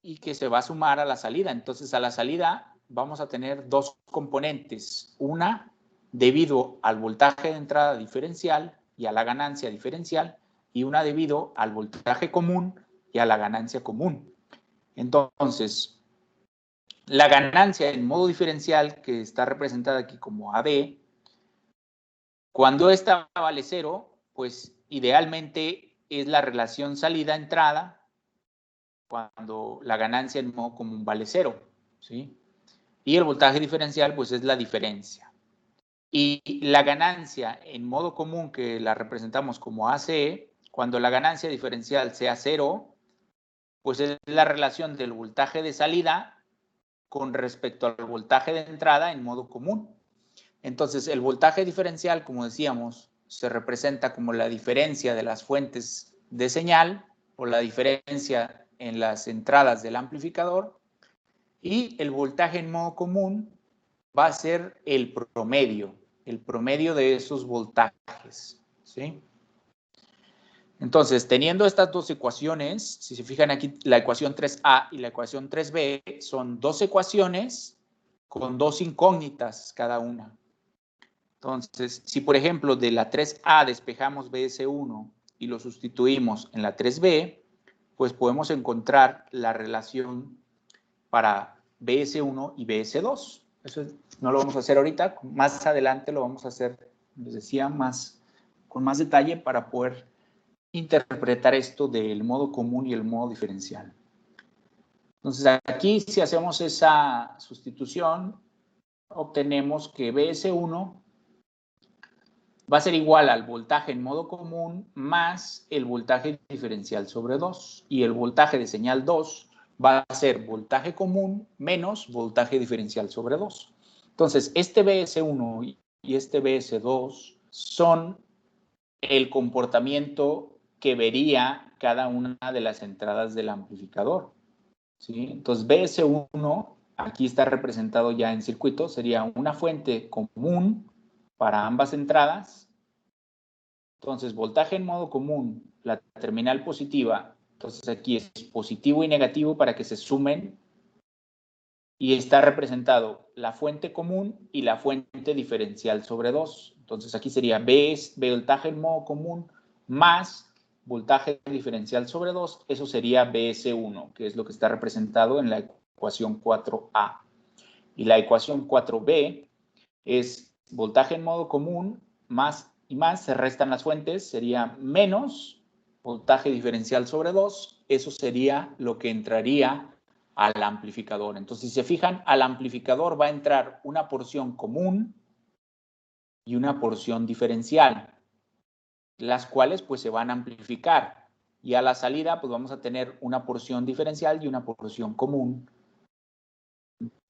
y que se va a sumar a la salida. Entonces, a la salida vamos a tener dos componentes. Una, debido al voltaje de entrada diferencial y a la ganancia diferencial, y una debido al voltaje común y a la ganancia común. Entonces, la ganancia en modo diferencial, que está representada aquí como AD, cuando esta vale 0, pues idealmente es la relación salida-entrada cuando la ganancia en modo común vale 0, ¿sí? Y el voltaje diferencial, pues es la diferencia. Y la ganancia en modo común, que la representamos como ACE, cuando la ganancia diferencial sea 0, pues es la relación del voltaje de salida con respecto al voltaje de entrada en modo común. Entonces, el voltaje diferencial, como decíamos, se representa como la diferencia de las fuentes de señal o la diferencia en las entradas del amplificador, y el voltaje en modo común va a ser el promedio de esos voltajes, ¿sí? Entonces, teniendo estas dos ecuaciones, si se fijan aquí, la ecuación 3A y la ecuación 3B son dos ecuaciones con dos incógnitas cada una. Entonces, si por ejemplo de la 3A despejamos BS1 y lo sustituimos en la 3B, pues podemos encontrar la relación para BS1 y BS2. Eso no lo vamos a hacer ahorita, más adelante lo vamos a hacer, les decía, con más detalle para poder interpretar esto del modo común y el modo diferencial. Entonces, aquí si hacemos esa sustitución, obtenemos que BS1 va a ser igual al voltaje en modo común más el voltaje diferencial sobre 2. Y el voltaje de señal 2 va a ser voltaje común menos voltaje diferencial sobre 2. Entonces, este BS1 y este BS2 son el comportamiento que vería cada una de las entradas del amplificador, ¿sí? Entonces, BS1, aquí está representado ya en circuito, sería una fuente común para ambas entradas. Entonces, voltaje en modo común, la terminal positiva, entonces aquí es positivo y negativo para que se sumen, y está representado la fuente común y la fuente diferencial sobre 2. Entonces, aquí sería voltaje en modo común más voltaje diferencial sobre 2, eso sería BS1, que es lo que está representado en la ecuación 4A. Y la ecuación 4B es voltaje en modo común más y más, se restan las fuentes, sería menos voltaje diferencial sobre 2, eso sería lo que entraría al amplificador. Entonces, si se fijan, al amplificador va a entrar una porción común y una porción diferencial, las cuales pues se van a amplificar. Y a la salida pues vamos a tener una porción diferencial y una porción común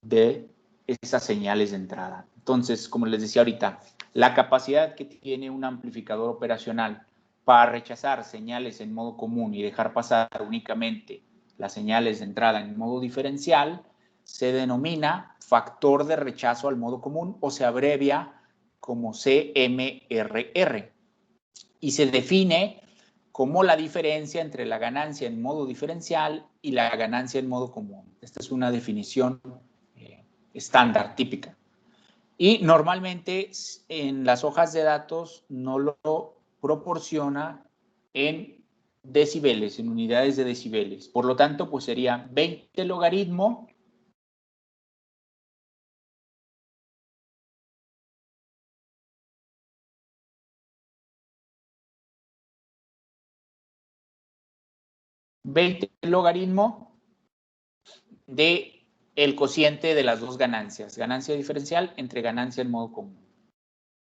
de esas señales de entrada. Entonces, como les decía ahorita, la capacidad que tiene un amplificador operacional para rechazar señales en modo común y dejar pasar únicamente las señales de entrada en modo diferencial se denomina factor de rechazo al modo común o se abrevia como CMRR y se define como la diferencia entre la ganancia en modo diferencial y la ganancia en modo común. Esta es una definición estándar, típica. Y normalmente en las hojas de datos no lo proporciona en decibeles, en unidades de decibeles. Por lo tanto, pues sería 20 logaritmo de el cociente de las dos ganancias, ganancia diferencial entre ganancia en modo común.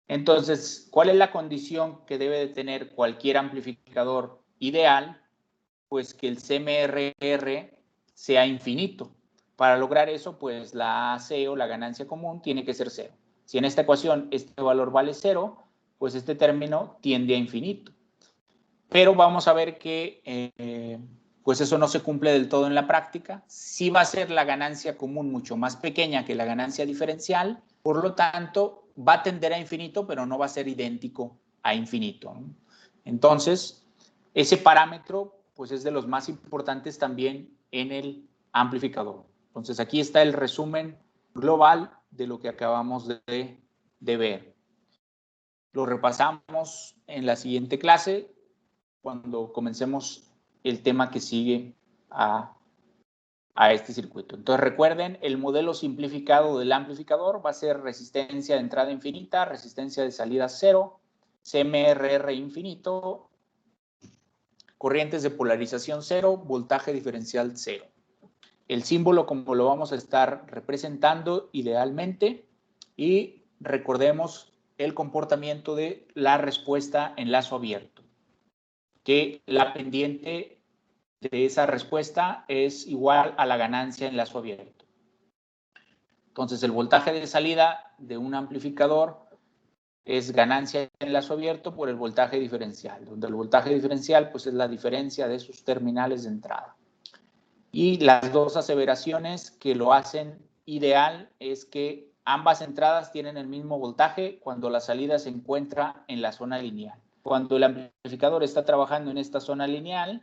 Entonces, ¿cuál es la condición que debe de tener cualquier amplificador ideal? Pues que el CMRR sea infinito. Para lograr eso, pues la AC o la ganancia común tiene que ser 0. Si en esta ecuación este valor vale 0, pues este término tiende a infinito. Pero vamos a ver que pues eso no se cumple del todo en la práctica. Sí va a ser la ganancia común mucho más pequeña que la ganancia diferencial, por lo tanto va a tender a infinito, pero no va a ser idéntico a infinito, ¿no? Entonces, ese parámetro pues es de los más importantes también en el amplificador. Entonces, aquí está el resumen global de lo que acabamos de ver. Lo repasamos en la siguiente clase cuando comencemos el tema que sigue a este circuito. Entonces recuerden, el modelo simplificado del amplificador va a ser resistencia de entrada infinita, resistencia de salida 0, CMRR infinito, corrientes de polarización 0, voltaje diferencial 0. El símbolo como lo vamos a estar representando idealmente y recordemos el comportamiento de la respuesta en lazo abierto, que la pendiente de esa respuesta es igual a la ganancia en lazo abierto. Entonces, el voltaje de salida de un amplificador es ganancia en lazo abierto por el voltaje diferencial, donde el voltaje diferencial pues, es la diferencia de sus terminales de entrada. Y las dos aseveraciones que lo hacen ideal es que ambas entradas tienen el mismo voltaje cuando la salida se encuentra en la zona lineal. Cuando el amplificador está trabajando en esta zona lineal,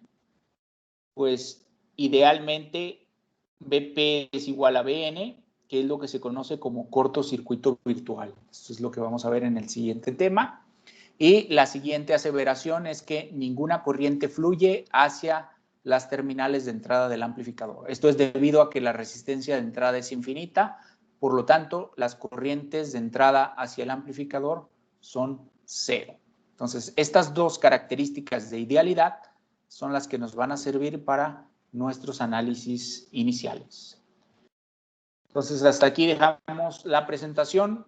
pues idealmente BP es igual a BN, que es lo que se conoce como cortocircuito virtual. Esto es lo que vamos a ver en el siguiente tema. Y la siguiente aseveración es que ninguna corriente fluye hacia las terminales de entrada del amplificador. Esto es debido a que la resistencia de entrada es infinita, por lo tanto, las corrientes de entrada hacia el amplificador son cero. Entonces, estas dos características de idealidad son las que nos van a servir para nuestros análisis iniciales. Entonces, hasta aquí dejamos la presentación.